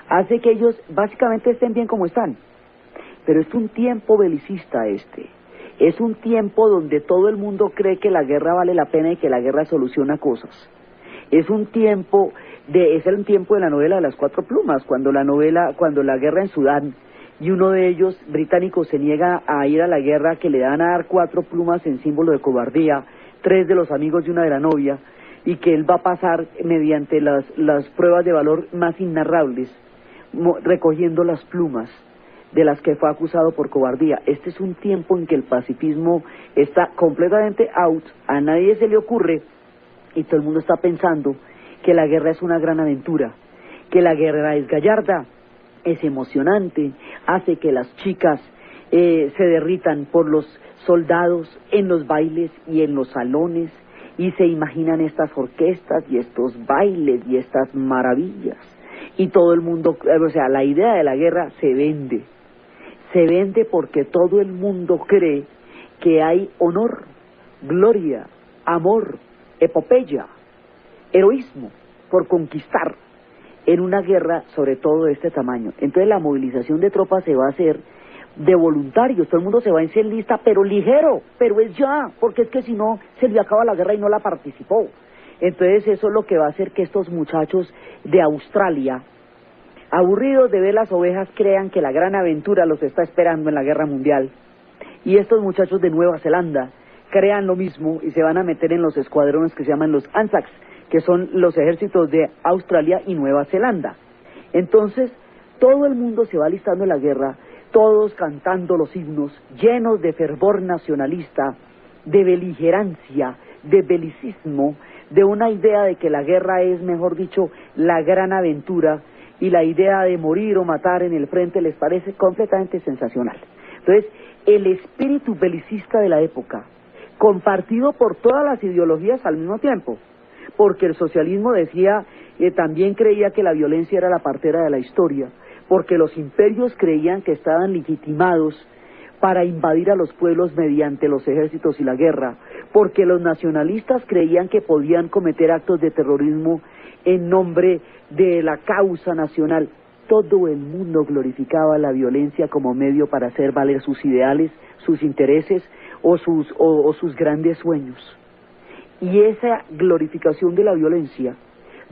hace que ellos básicamente estén bien como están. Pero es un tiempo belicista este. Es un tiempo donde todo el mundo cree que la guerra vale la pena y que la guerra soluciona cosas. Es un tiempo de la novela de las 4 plumas, cuando la guerra en Sudán y uno de ellos, británico, se niega a ir a la guerra, que le dan a dar 4 plumas en símbolo de cobardía, 3 de los amigos y una de la novia, y que él va a pasar mediante las pruebas de valor más inarrables, recogiendo las plumas de las que fue acusado por cobardía. Este es un tiempo en que el pacifismo está completamente out, a nadie se le ocurre, y todo el mundo está pensando que la guerra es una gran aventura, que la guerra es gallarda, es emocionante, hace que las chicas se derritan por los soldados en los bailes y en los salones, y se imaginan estas orquestas y estos bailes y estas maravillas, y todo el mundo, o sea, la idea de la guerra se vende porque todo el mundo cree que hay honor, gloria, amor, epopeya, heroísmo por conquistar en una guerra, sobre todo de este tamaño. Entonces la movilización de tropas se va a hacer de voluntarios, todo el mundo se va a enlista, pero ligero, pero es ya, porque es que si no, se le acaba la guerra y no la participó. Entonces eso es lo que va a hacer que estos muchachos de Australia, aburridos de ver las ovejas, crean que la gran aventura los está esperando en la guerra mundial. Y estos muchachos de Nueva Zelanda crean lo mismo y se van a meter en los escuadrones que se llaman los ANZACs, que son los ejércitos de Australia y Nueva Zelanda. Entonces, todo el mundo se va alistando en la guerra, todos cantando los himnos, llenos de fervor nacionalista, de beligerancia, de belicismo, de una idea de que la guerra es, mejor dicho, la gran aventura, y la idea de morir o matar en el frente les parece completamente sensacional. Entonces, el espíritu belicista de la época, compartido por todas las ideologías al mismo tiempo, porque el socialismo decía, también creía que la violencia era la partera de la historia, porque los imperios creían que estaban legitimados para invadir a los pueblos mediante los ejércitos y la guerra, porque los nacionalistas creían que podían cometer actos de terrorismo en nombre de la causa nacional. Todo el mundo glorificaba la violencia como medio para hacer valer sus ideales, sus intereses o sus grandes sueños. Y esa glorificación de la violencia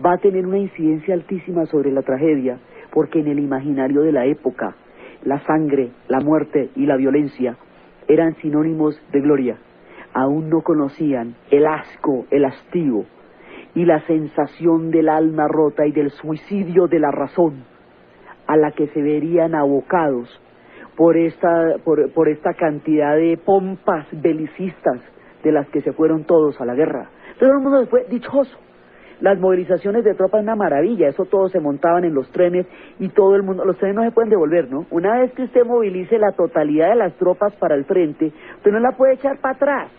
va a tener una incidencia altísima sobre la tragedia, porque en el imaginario de la época, la sangre, la muerte y la violencia eran sinónimos de gloria. Aún no conocían el asco, el hastío y la sensación del alma rota y del suicidio de la razón a la que se verían abocados por esta cantidad de pompas belicistas de las que se fueron todos a la guerra. Todo el mundo fue dichoso. Las movilizaciones de tropas, una maravilla, eso todos se montaban en los trenes y todo el mundo, los trenes no se pueden devolver, ¿no? Una vez que usted movilice la totalidad de las tropas para el frente, usted no la puede echar para atrás.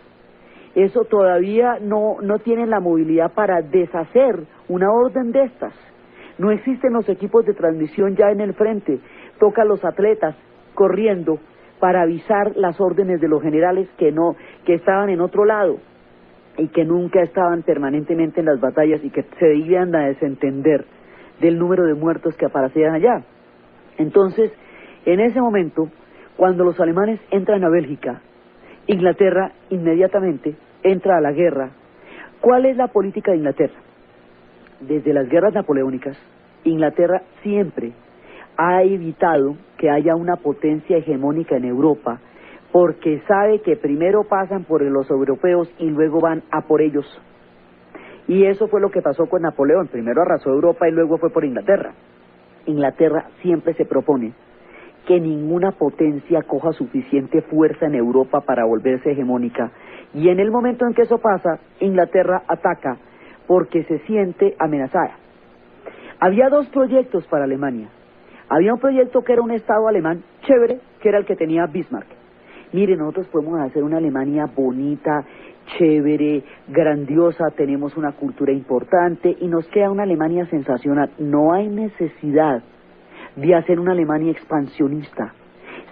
Eso todavía no tienen la movilidad para deshacer una orden de estas. No existen los equipos de transmisión ya en el frente. Toca a los atletas corriendo para avisar las órdenes de los generales que estaban en otro lado y que nunca estaban permanentemente en las batallas y que se debían a desentender del número de muertos que aparecían allá. Entonces, en ese momento, cuando los alemanes entran a Bélgica, Inglaterra inmediatamente entra a la guerra. ¿Cuál es la política de Inglaterra? Desde las guerras napoleónicas, Inglaterra siempre ha evitado que haya una potencia hegemónica en Europa, porque sabe que primero pasan por los europeos y luego van a por ellos. Y eso fue lo que pasó con Napoleón, primero arrasó Europa y luego fue por Inglaterra. Inglaterra siempre se propone que ninguna potencia coja suficiente fuerza en Europa para volverse hegemónica, y en el momento en que eso pasa, Inglaterra ataca porque se siente amenazada. Había dos proyectos para Alemania. Había un proyecto que era un estado alemán chévere, que era el que tenía Bismarck. Mire, nosotros podemos hacer una Alemania bonita, chévere, grandiosa, tenemos una cultura importante y nos queda una Alemania sensacional. No hay necesidad de hacer una Alemania expansionista.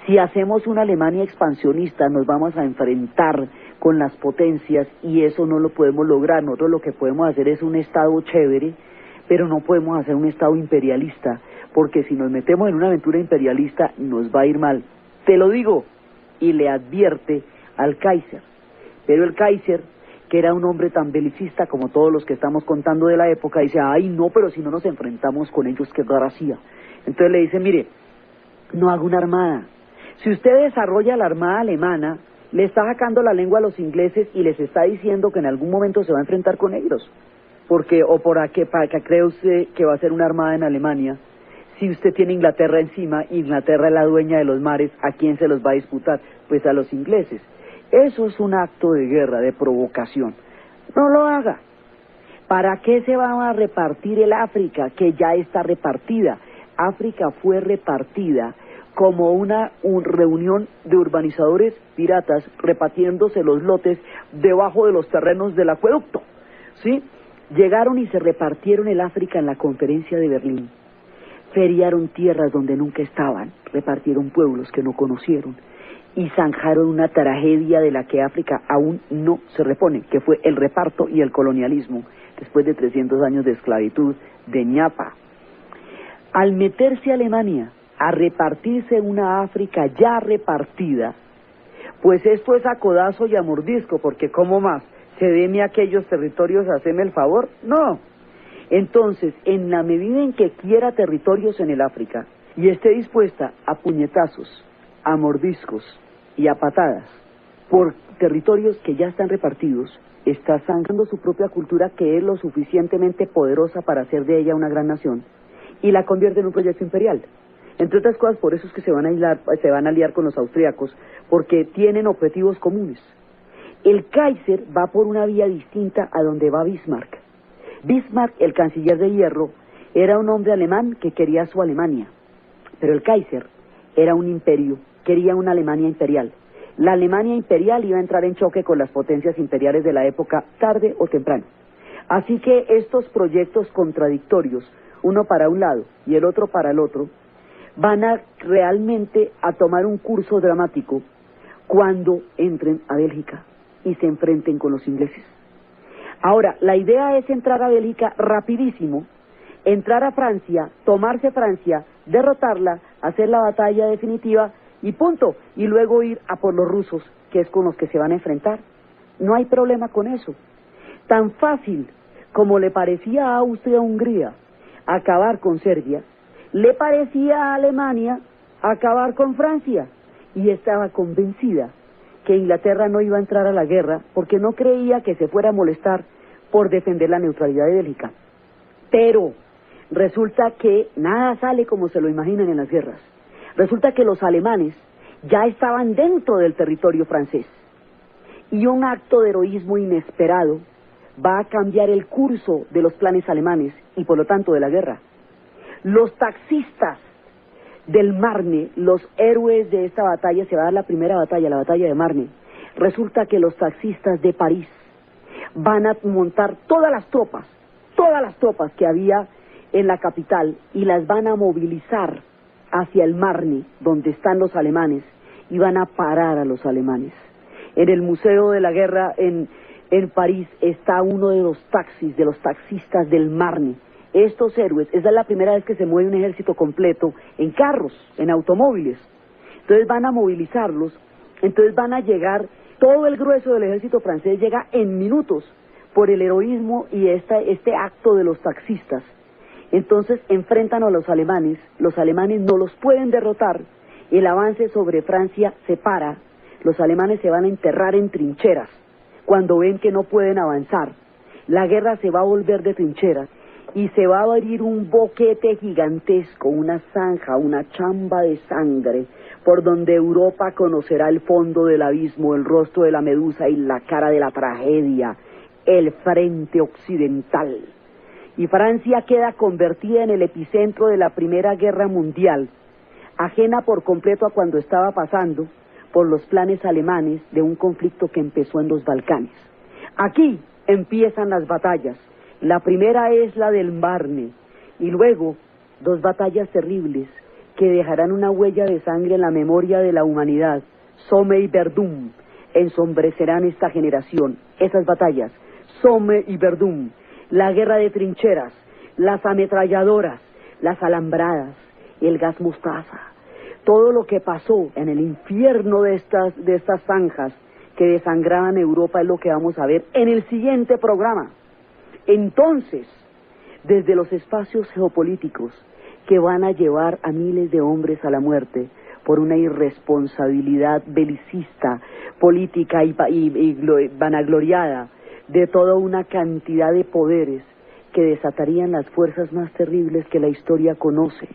Si hacemos una Alemania expansionista nos vamos a enfrentar con las potencias y eso no lo podemos lograr. Nosotros lo que podemos hacer es un estado chévere, pero no podemos hacer un estado imperialista, porque si nos metemos en una aventura imperialista nos va a ir mal. Te lo digo, y le advierte al Kaiser. Pero el Kaiser, que era un hombre tan belicista como todos los que estamos contando de la época, dice, ay no, pero si no nos enfrentamos con ellos, qué gracia. Entonces le dice, mire, no haga una armada. Si usted desarrolla la armada alemana, le está sacando la lengua a los ingleses y les está diciendo que en algún momento se va a enfrentar con ellos. Porque, o para qué cree usted que va a ser una armada en Alemania, si usted tiene Inglaterra encima, Inglaterra es la dueña de los mares, ¿a quién se los va a disputar? Pues a los ingleses. Eso es un acto de guerra, de provocación. No lo haga. ¿Para qué se va a repartir el África, que ya está repartida? África fue repartida como una reunión de urbanizadores piratas repartiéndose los lotes debajo de los terrenos del acueducto, ¿sí? Llegaron y se repartieron el África en la conferencia de Berlín. Feriaron tierras donde nunca estaban, repartieron pueblos que no conocieron y zanjaron una tragedia de la que África aún no se repone, que fue el reparto y el colonialismo, después de 300 años de esclavitud, de ñapa. Al meterse Alemania a repartirse una África ya repartida, pues esto es a codazo y a mordisco, porque ¿cómo más? ¿Se deme aquellos territorios, haceme el favor? No. Entonces, en la medida en que quiera territorios en el África y esté dispuesta a puñetazos, a mordiscos y a patadas por territorios que ya están repartidos, está zanjando su propia cultura, que es lo suficientemente poderosa para hacer de ella una gran nación, y la convierte en un proyecto imperial. Entre otras cosas, por eso es que se van a aliar con los austríacos, porque tienen objetivos comunes. El Kaiser va por una vía distinta a donde va Bismarck. Bismarck, el canciller de hierro, era un hombre alemán que quería su Alemania, pero el Kaiser era un imperio, quería una Alemania imperial. La Alemania imperial iba a entrar en choque con las potencias imperiales de la época, tarde o temprano. Así que estos proyectos contradictorios, uno para un lado y el otro para el otro, van a realmente a tomar un curso dramático cuando entren a Bélgica y se enfrenten con los ingleses. Ahora, la idea es entrar a Bélgica rapidísimo, entrar a Francia, tomarse Francia, derrotarla, hacer la batalla definitiva y punto, y luego ir a por los rusos, que es con los que se van a enfrentar. No hay problema con eso. Tan fácil como le parecía a Austria-Hungría acabar con Serbia, le parecía a Alemania acabar con Francia, y estaba convencida que Inglaterra no iba a entrar a la guerra porque no creía que se fuera a molestar por defender la neutralidad de Bélgica. Pero resulta que nada sale como se lo imaginan en las guerras. Resulta que los alemanes ya estaban dentro del territorio francés, y un acto de heroísmo inesperado va a cambiar el curso de los planes alemanes y por lo tanto de la guerra. Los taxistas del Marne, los héroes de esta batalla, se va a dar la primera batalla, la batalla de Marne. Resulta que los taxistas de París van a montar todas las tropas que había en la capital, y las van a movilizar hacia el Marne, donde están los alemanes, y van a parar a los alemanes. En el Museo de la Guerra en París está uno de los taxistas del Marne. Estos héroes, esa es la primera vez que se mueve un ejército completo en carros, en automóviles. Entonces van a movilizarlos, entonces van a llegar, todo el grueso del ejército francés llega en minutos por el heroísmo y este acto de los taxistas. Entonces enfrentan a los alemanes no los pueden derrotar, el avance sobre Francia se para, los alemanes se van a enterrar en trincheras cuando ven que no pueden avanzar. La guerra se va a volver de trincheras y se va a abrir un boquete gigantesco, una zanja, una chamba de sangre, por donde Europa conocerá el fondo del abismo, el rostro de la medusa y la cara de la tragedia, el frente occidental. Y Francia queda convertida en el epicentro de la Primera Guerra Mundial, ajena por completo a cuando estaba pasando por los planes alemanes de un conflicto que empezó en los Balcanes. Aquí empiezan las batallas. La primera es la del Marne, y luego dos batallas terribles que dejarán una huella de sangre en la memoria de la humanidad. Somme y Verdun ensombrecerán esta generación. Esas batallas, Somme y Verdun, la guerra de trincheras, las ametralladoras, las alambradas, el gas mostaza, todo lo que pasó en el infierno de estas zanjas que desangraban Europa es lo que vamos a ver en el siguiente programa. Entonces, desde los espacios geopolíticos que van a llevar a miles de hombres a la muerte por una irresponsabilidad belicista, política y vanagloriada de toda una cantidad de poderes que desatarían las fuerzas más terribles que la historia conoce,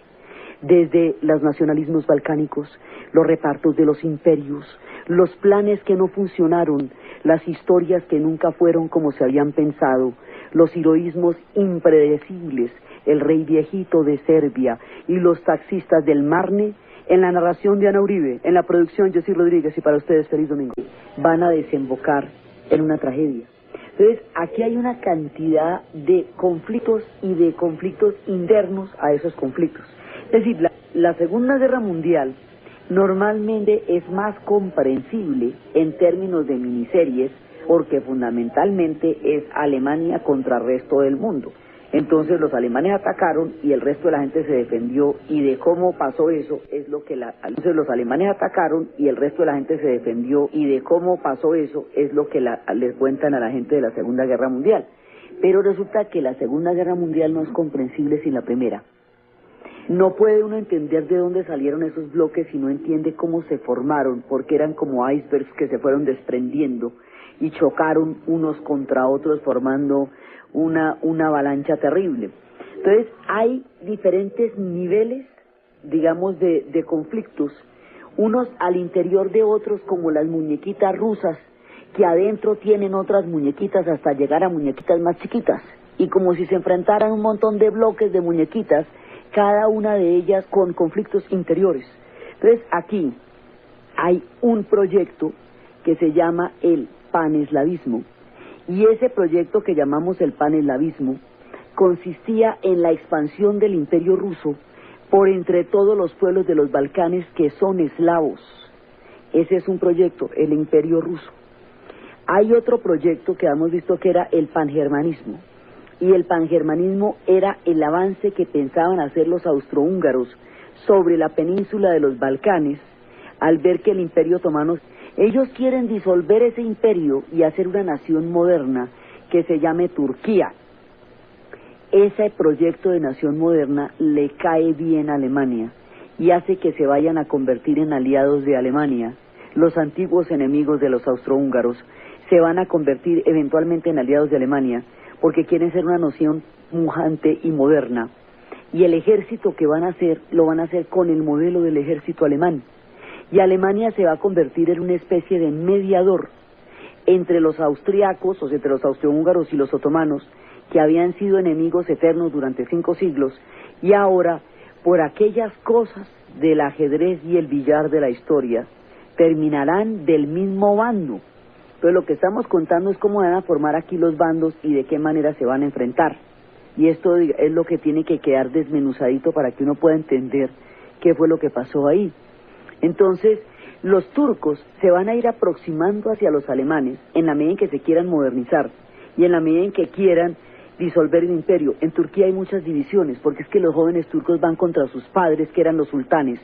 desde los nacionalismos balcánicos, los repartos de los imperios, los planes que no funcionaron, las historias que nunca fueron como se habían pensado, los heroísmos impredecibles, el rey viejito de Serbia y los taxistas del Marne, en la narración de Ana Uribe, en la producción Jessy Rodríguez y para ustedes feliz domingo, van a desembocar en una tragedia. Entonces, aquí hay una cantidad de conflictos y de conflictos internos a esos conflictos. Es decir, la Segunda Guerra Mundial normalmente es más comprensible en términos de miniseries porque fundamentalmente es Alemania contra el resto del mundo. Entonces los alemanes atacaron y el resto de la gente se defendió, y de cómo pasó eso es lo que entonces los alemanes atacaron y el resto de la gente se defendió, y de cómo pasó eso es lo que les cuentan a la gente de la Segunda Guerra Mundial. Pero resulta que la Segunda Guerra Mundial no es comprensible sin la Primera. No puede uno entender de dónde salieron esos bloques si no entiende cómo se formaron, porque eran como icebergs que se fueron desprendiendo y chocaron unos contra otros formando una avalancha terrible. Entonces hay diferentes niveles, digamos, de conflictos, unos al interior de otros, como las muñequitas rusas, que adentro tienen otras muñequitas hasta llegar a muñequitas más chiquitas, y como si se enfrentaran un montón de bloques de muñequitas, cada una de ellas con conflictos interiores. Entonces aquí hay un proyecto que se llama el paneslavismo, y ese proyecto que llamamos el paneslavismo consistía en la expansión del imperio ruso por entre todos los pueblos de los Balcanes que son eslavos. Ese es un proyecto, el imperio ruso. Hay otro proyecto que hemos visto que era el pangermanismo, y el pangermanismo era el avance que pensaban hacer los austrohúngaros sobre la península de los Balcanes al ver que el imperio otomano, ellos quieren disolver ese imperio y hacer una nación moderna que se llame Turquía. Ese proyecto de nación moderna le cae bien a Alemania y hace que se vayan a convertir en aliados de Alemania. Los antiguos enemigos de los austrohúngaros se van a convertir eventualmente en aliados de Alemania porque quieren ser una nación pujante y moderna. Y el ejército que van a hacer, lo van a hacer con el modelo del ejército alemán. Y Alemania se va a convertir en una especie de mediador entre los austriacos, o sea, entre los austrohúngaros y los otomanos, que habían sido enemigos eternos durante 5 siglos, y ahora, por aquellas cosas del ajedrez y el billar de la historia, terminarán del mismo bando. Entonces lo que estamos contando es cómo van a formar aquí los bandos y de qué manera se van a enfrentar. Y esto es lo que tiene que quedar desmenuzadito para que uno pueda entender qué fue lo que pasó ahí. Entonces, los turcos se van a ir aproximando hacia los alemanes en la medida en que se quieran modernizar y en la medida en que quieran disolver el imperio. En Turquía hay muchas divisiones, porque es que los jóvenes turcos van contra sus padres, que eran los sultanes,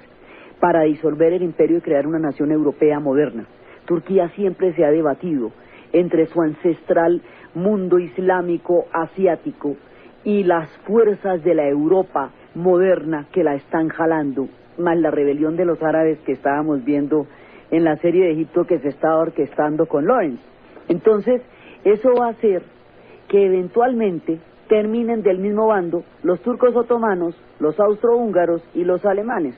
para disolver el imperio y crear una nación europea moderna. Turquía siempre se ha debatido entre su ancestral mundo islámico asiático y las fuerzas de la Europa moderna que la están jalando, más la rebelión de los árabes que estábamos viendo en la serie de Egipto que se estaba orquestando con Lawrence. Entonces, eso va a hacer que eventualmente terminen del mismo bando los turcos otomanos, los austrohúngaros y los alemanes.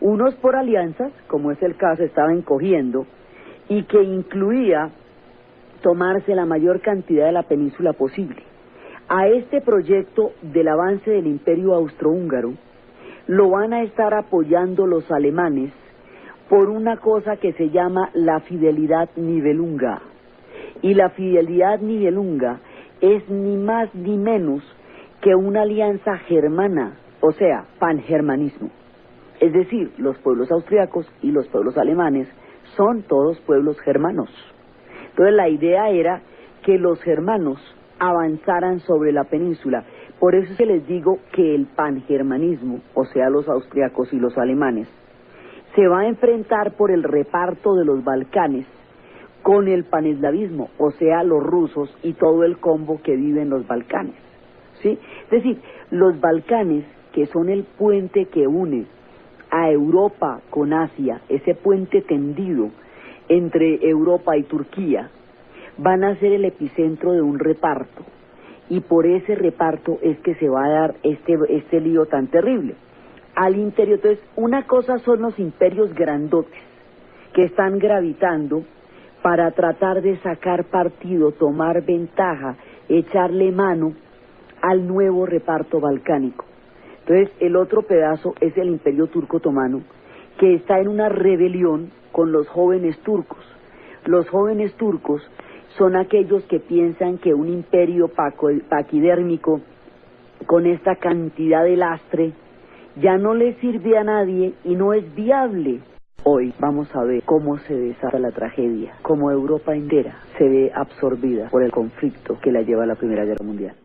Unos por alianzas, como es el caso, estaban cogiendo, y que incluía tomarse la mayor cantidad de la península posible. A este proyecto del avance del imperio austrohúngaro lo van a estar apoyando los alemanes por una cosa que se llama la fidelidad nibelunga. Y la fidelidad nibelunga es ni más ni menos que una alianza germana, o sea, pangermanismo. Es decir, los pueblos austriacos y los pueblos alemanes son todos pueblos germanos. Entonces la idea era que los germanos avanzaran sobre la península. Por eso se les digo que el pangermanismo, o sea, los austriacos y los alemanes, se va a enfrentar por el reparto de los Balcanes con el paneslavismo, o sea, los rusos y todo el combo que vive en los Balcanes, ¿sí? Es decir, los Balcanes que son el puente que une a Europa con Asia, ese puente tendido entre Europa y Turquía, van a ser el epicentro de un reparto. Y por ese reparto es que se va a dar este lío tan terrible. Al interior, entonces, una cosa son los imperios grandotes que están gravitando para tratar de sacar partido, tomar ventaja, echarle mano al nuevo reparto balcánico. Entonces, el otro pedazo es el imperio turco otomano, que está en una rebelión con los jóvenes turcos. Los jóvenes turcos son aquellos que piensan que un imperio paquidérmico con esta cantidad de lastre ya no le sirve a nadie y no es viable. Hoy vamos a ver cómo se desata la tragedia, cómo Europa entera se ve absorbida por el conflicto que la lleva a la Primera Guerra Mundial.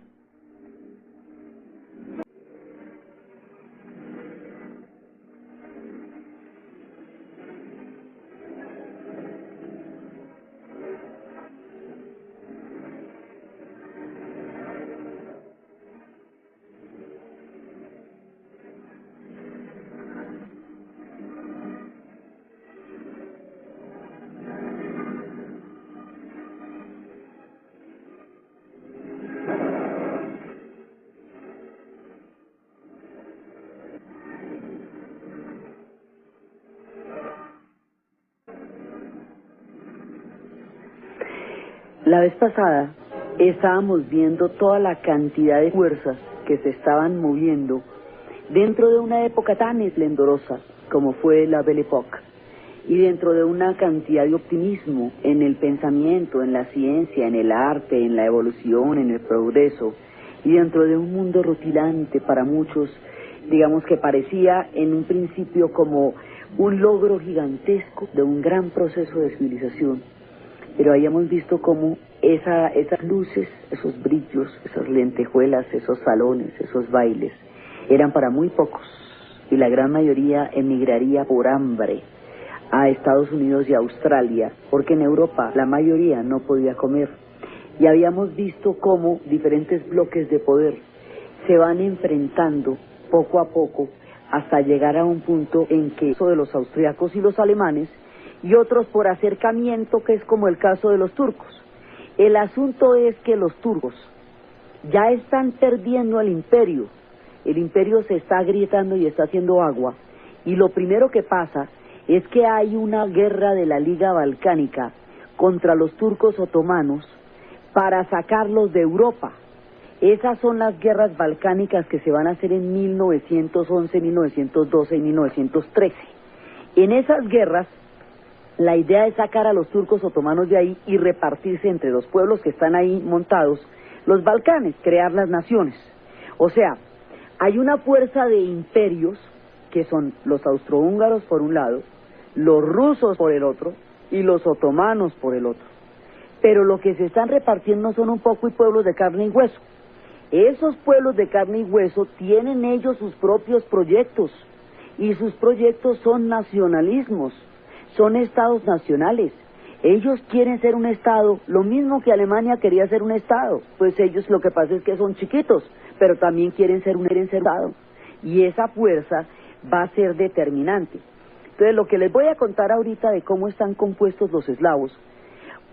La vez pasada estábamos viendo toda la cantidad de fuerzas que se estaban moviendo dentro de una época tan esplendorosa como fue la Belle Époque, y dentro de una cantidad de optimismo en el pensamiento, en la ciencia, en el arte, en la evolución, en el progreso, y dentro de un mundo rutilante para muchos, digamos que parecía en un principio como un logro gigantesco de un gran proceso de civilización. Pero habíamos visto cómo esas luces, esos brillos, esas lentejuelas, esos salones, esos bailes, eran para muy pocos, y la gran mayoría emigraría por hambre a Estados Unidos y Australia, porque en Europa la mayoría no podía comer. Y habíamos visto cómo diferentes bloques de poder se van enfrentando poco a poco hasta llegar a un punto en que eso de los austriacos y los alemanes, y otros por acercamiento, que es como el caso de los turcos. El asunto es que los turcos ya están perdiendo el imperio se está agrietando y está haciendo agua, y lo primero que pasa es que hay una guerra de la Liga Balcánica contra los turcos otomanos para sacarlos de Europa. Esas son las guerras balcánicas que se van a hacer en 1911, 1912 y 1913. En esas guerras, la idea es sacar a los turcos otomanos de ahí y repartirse entre los pueblos que están ahí montados, los Balcanes, crear las naciones. O sea, hay una fuerza de imperios que son los austrohúngaros por un lado, los rusos por el otro y los otomanos por el otro. Pero lo que se están repartiendo son un poco y pueblos de carne y hueso. Esos pueblos de carne y hueso tienen ellos sus propios proyectos, y sus proyectos son nacionalismos. Son estados nacionales. Ellos quieren ser un estado, lo mismo que Alemania quería ser un estado. Pues ellos lo que pasa es que son chiquitos, pero también quieren ser un estado. Y esa fuerza va a ser determinante. Entonces, lo que les voy a contar ahorita de cómo están compuestos los eslavos,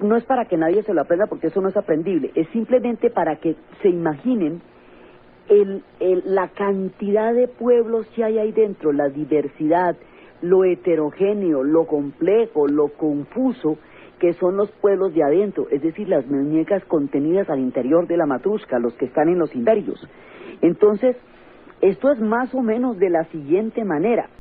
no es para que nadie se lo aprenda, porque eso no es aprendible, es simplemente para que se imaginen la cantidad de pueblos que hay ahí dentro, la diversidad, lo heterogéneo, lo complejo, lo confuso que son los pueblos de adentro, es decir, las muñecas contenidas al interior de la matrushka, los que están en los imperios. Entonces, esto es más o menos de la siguiente manera.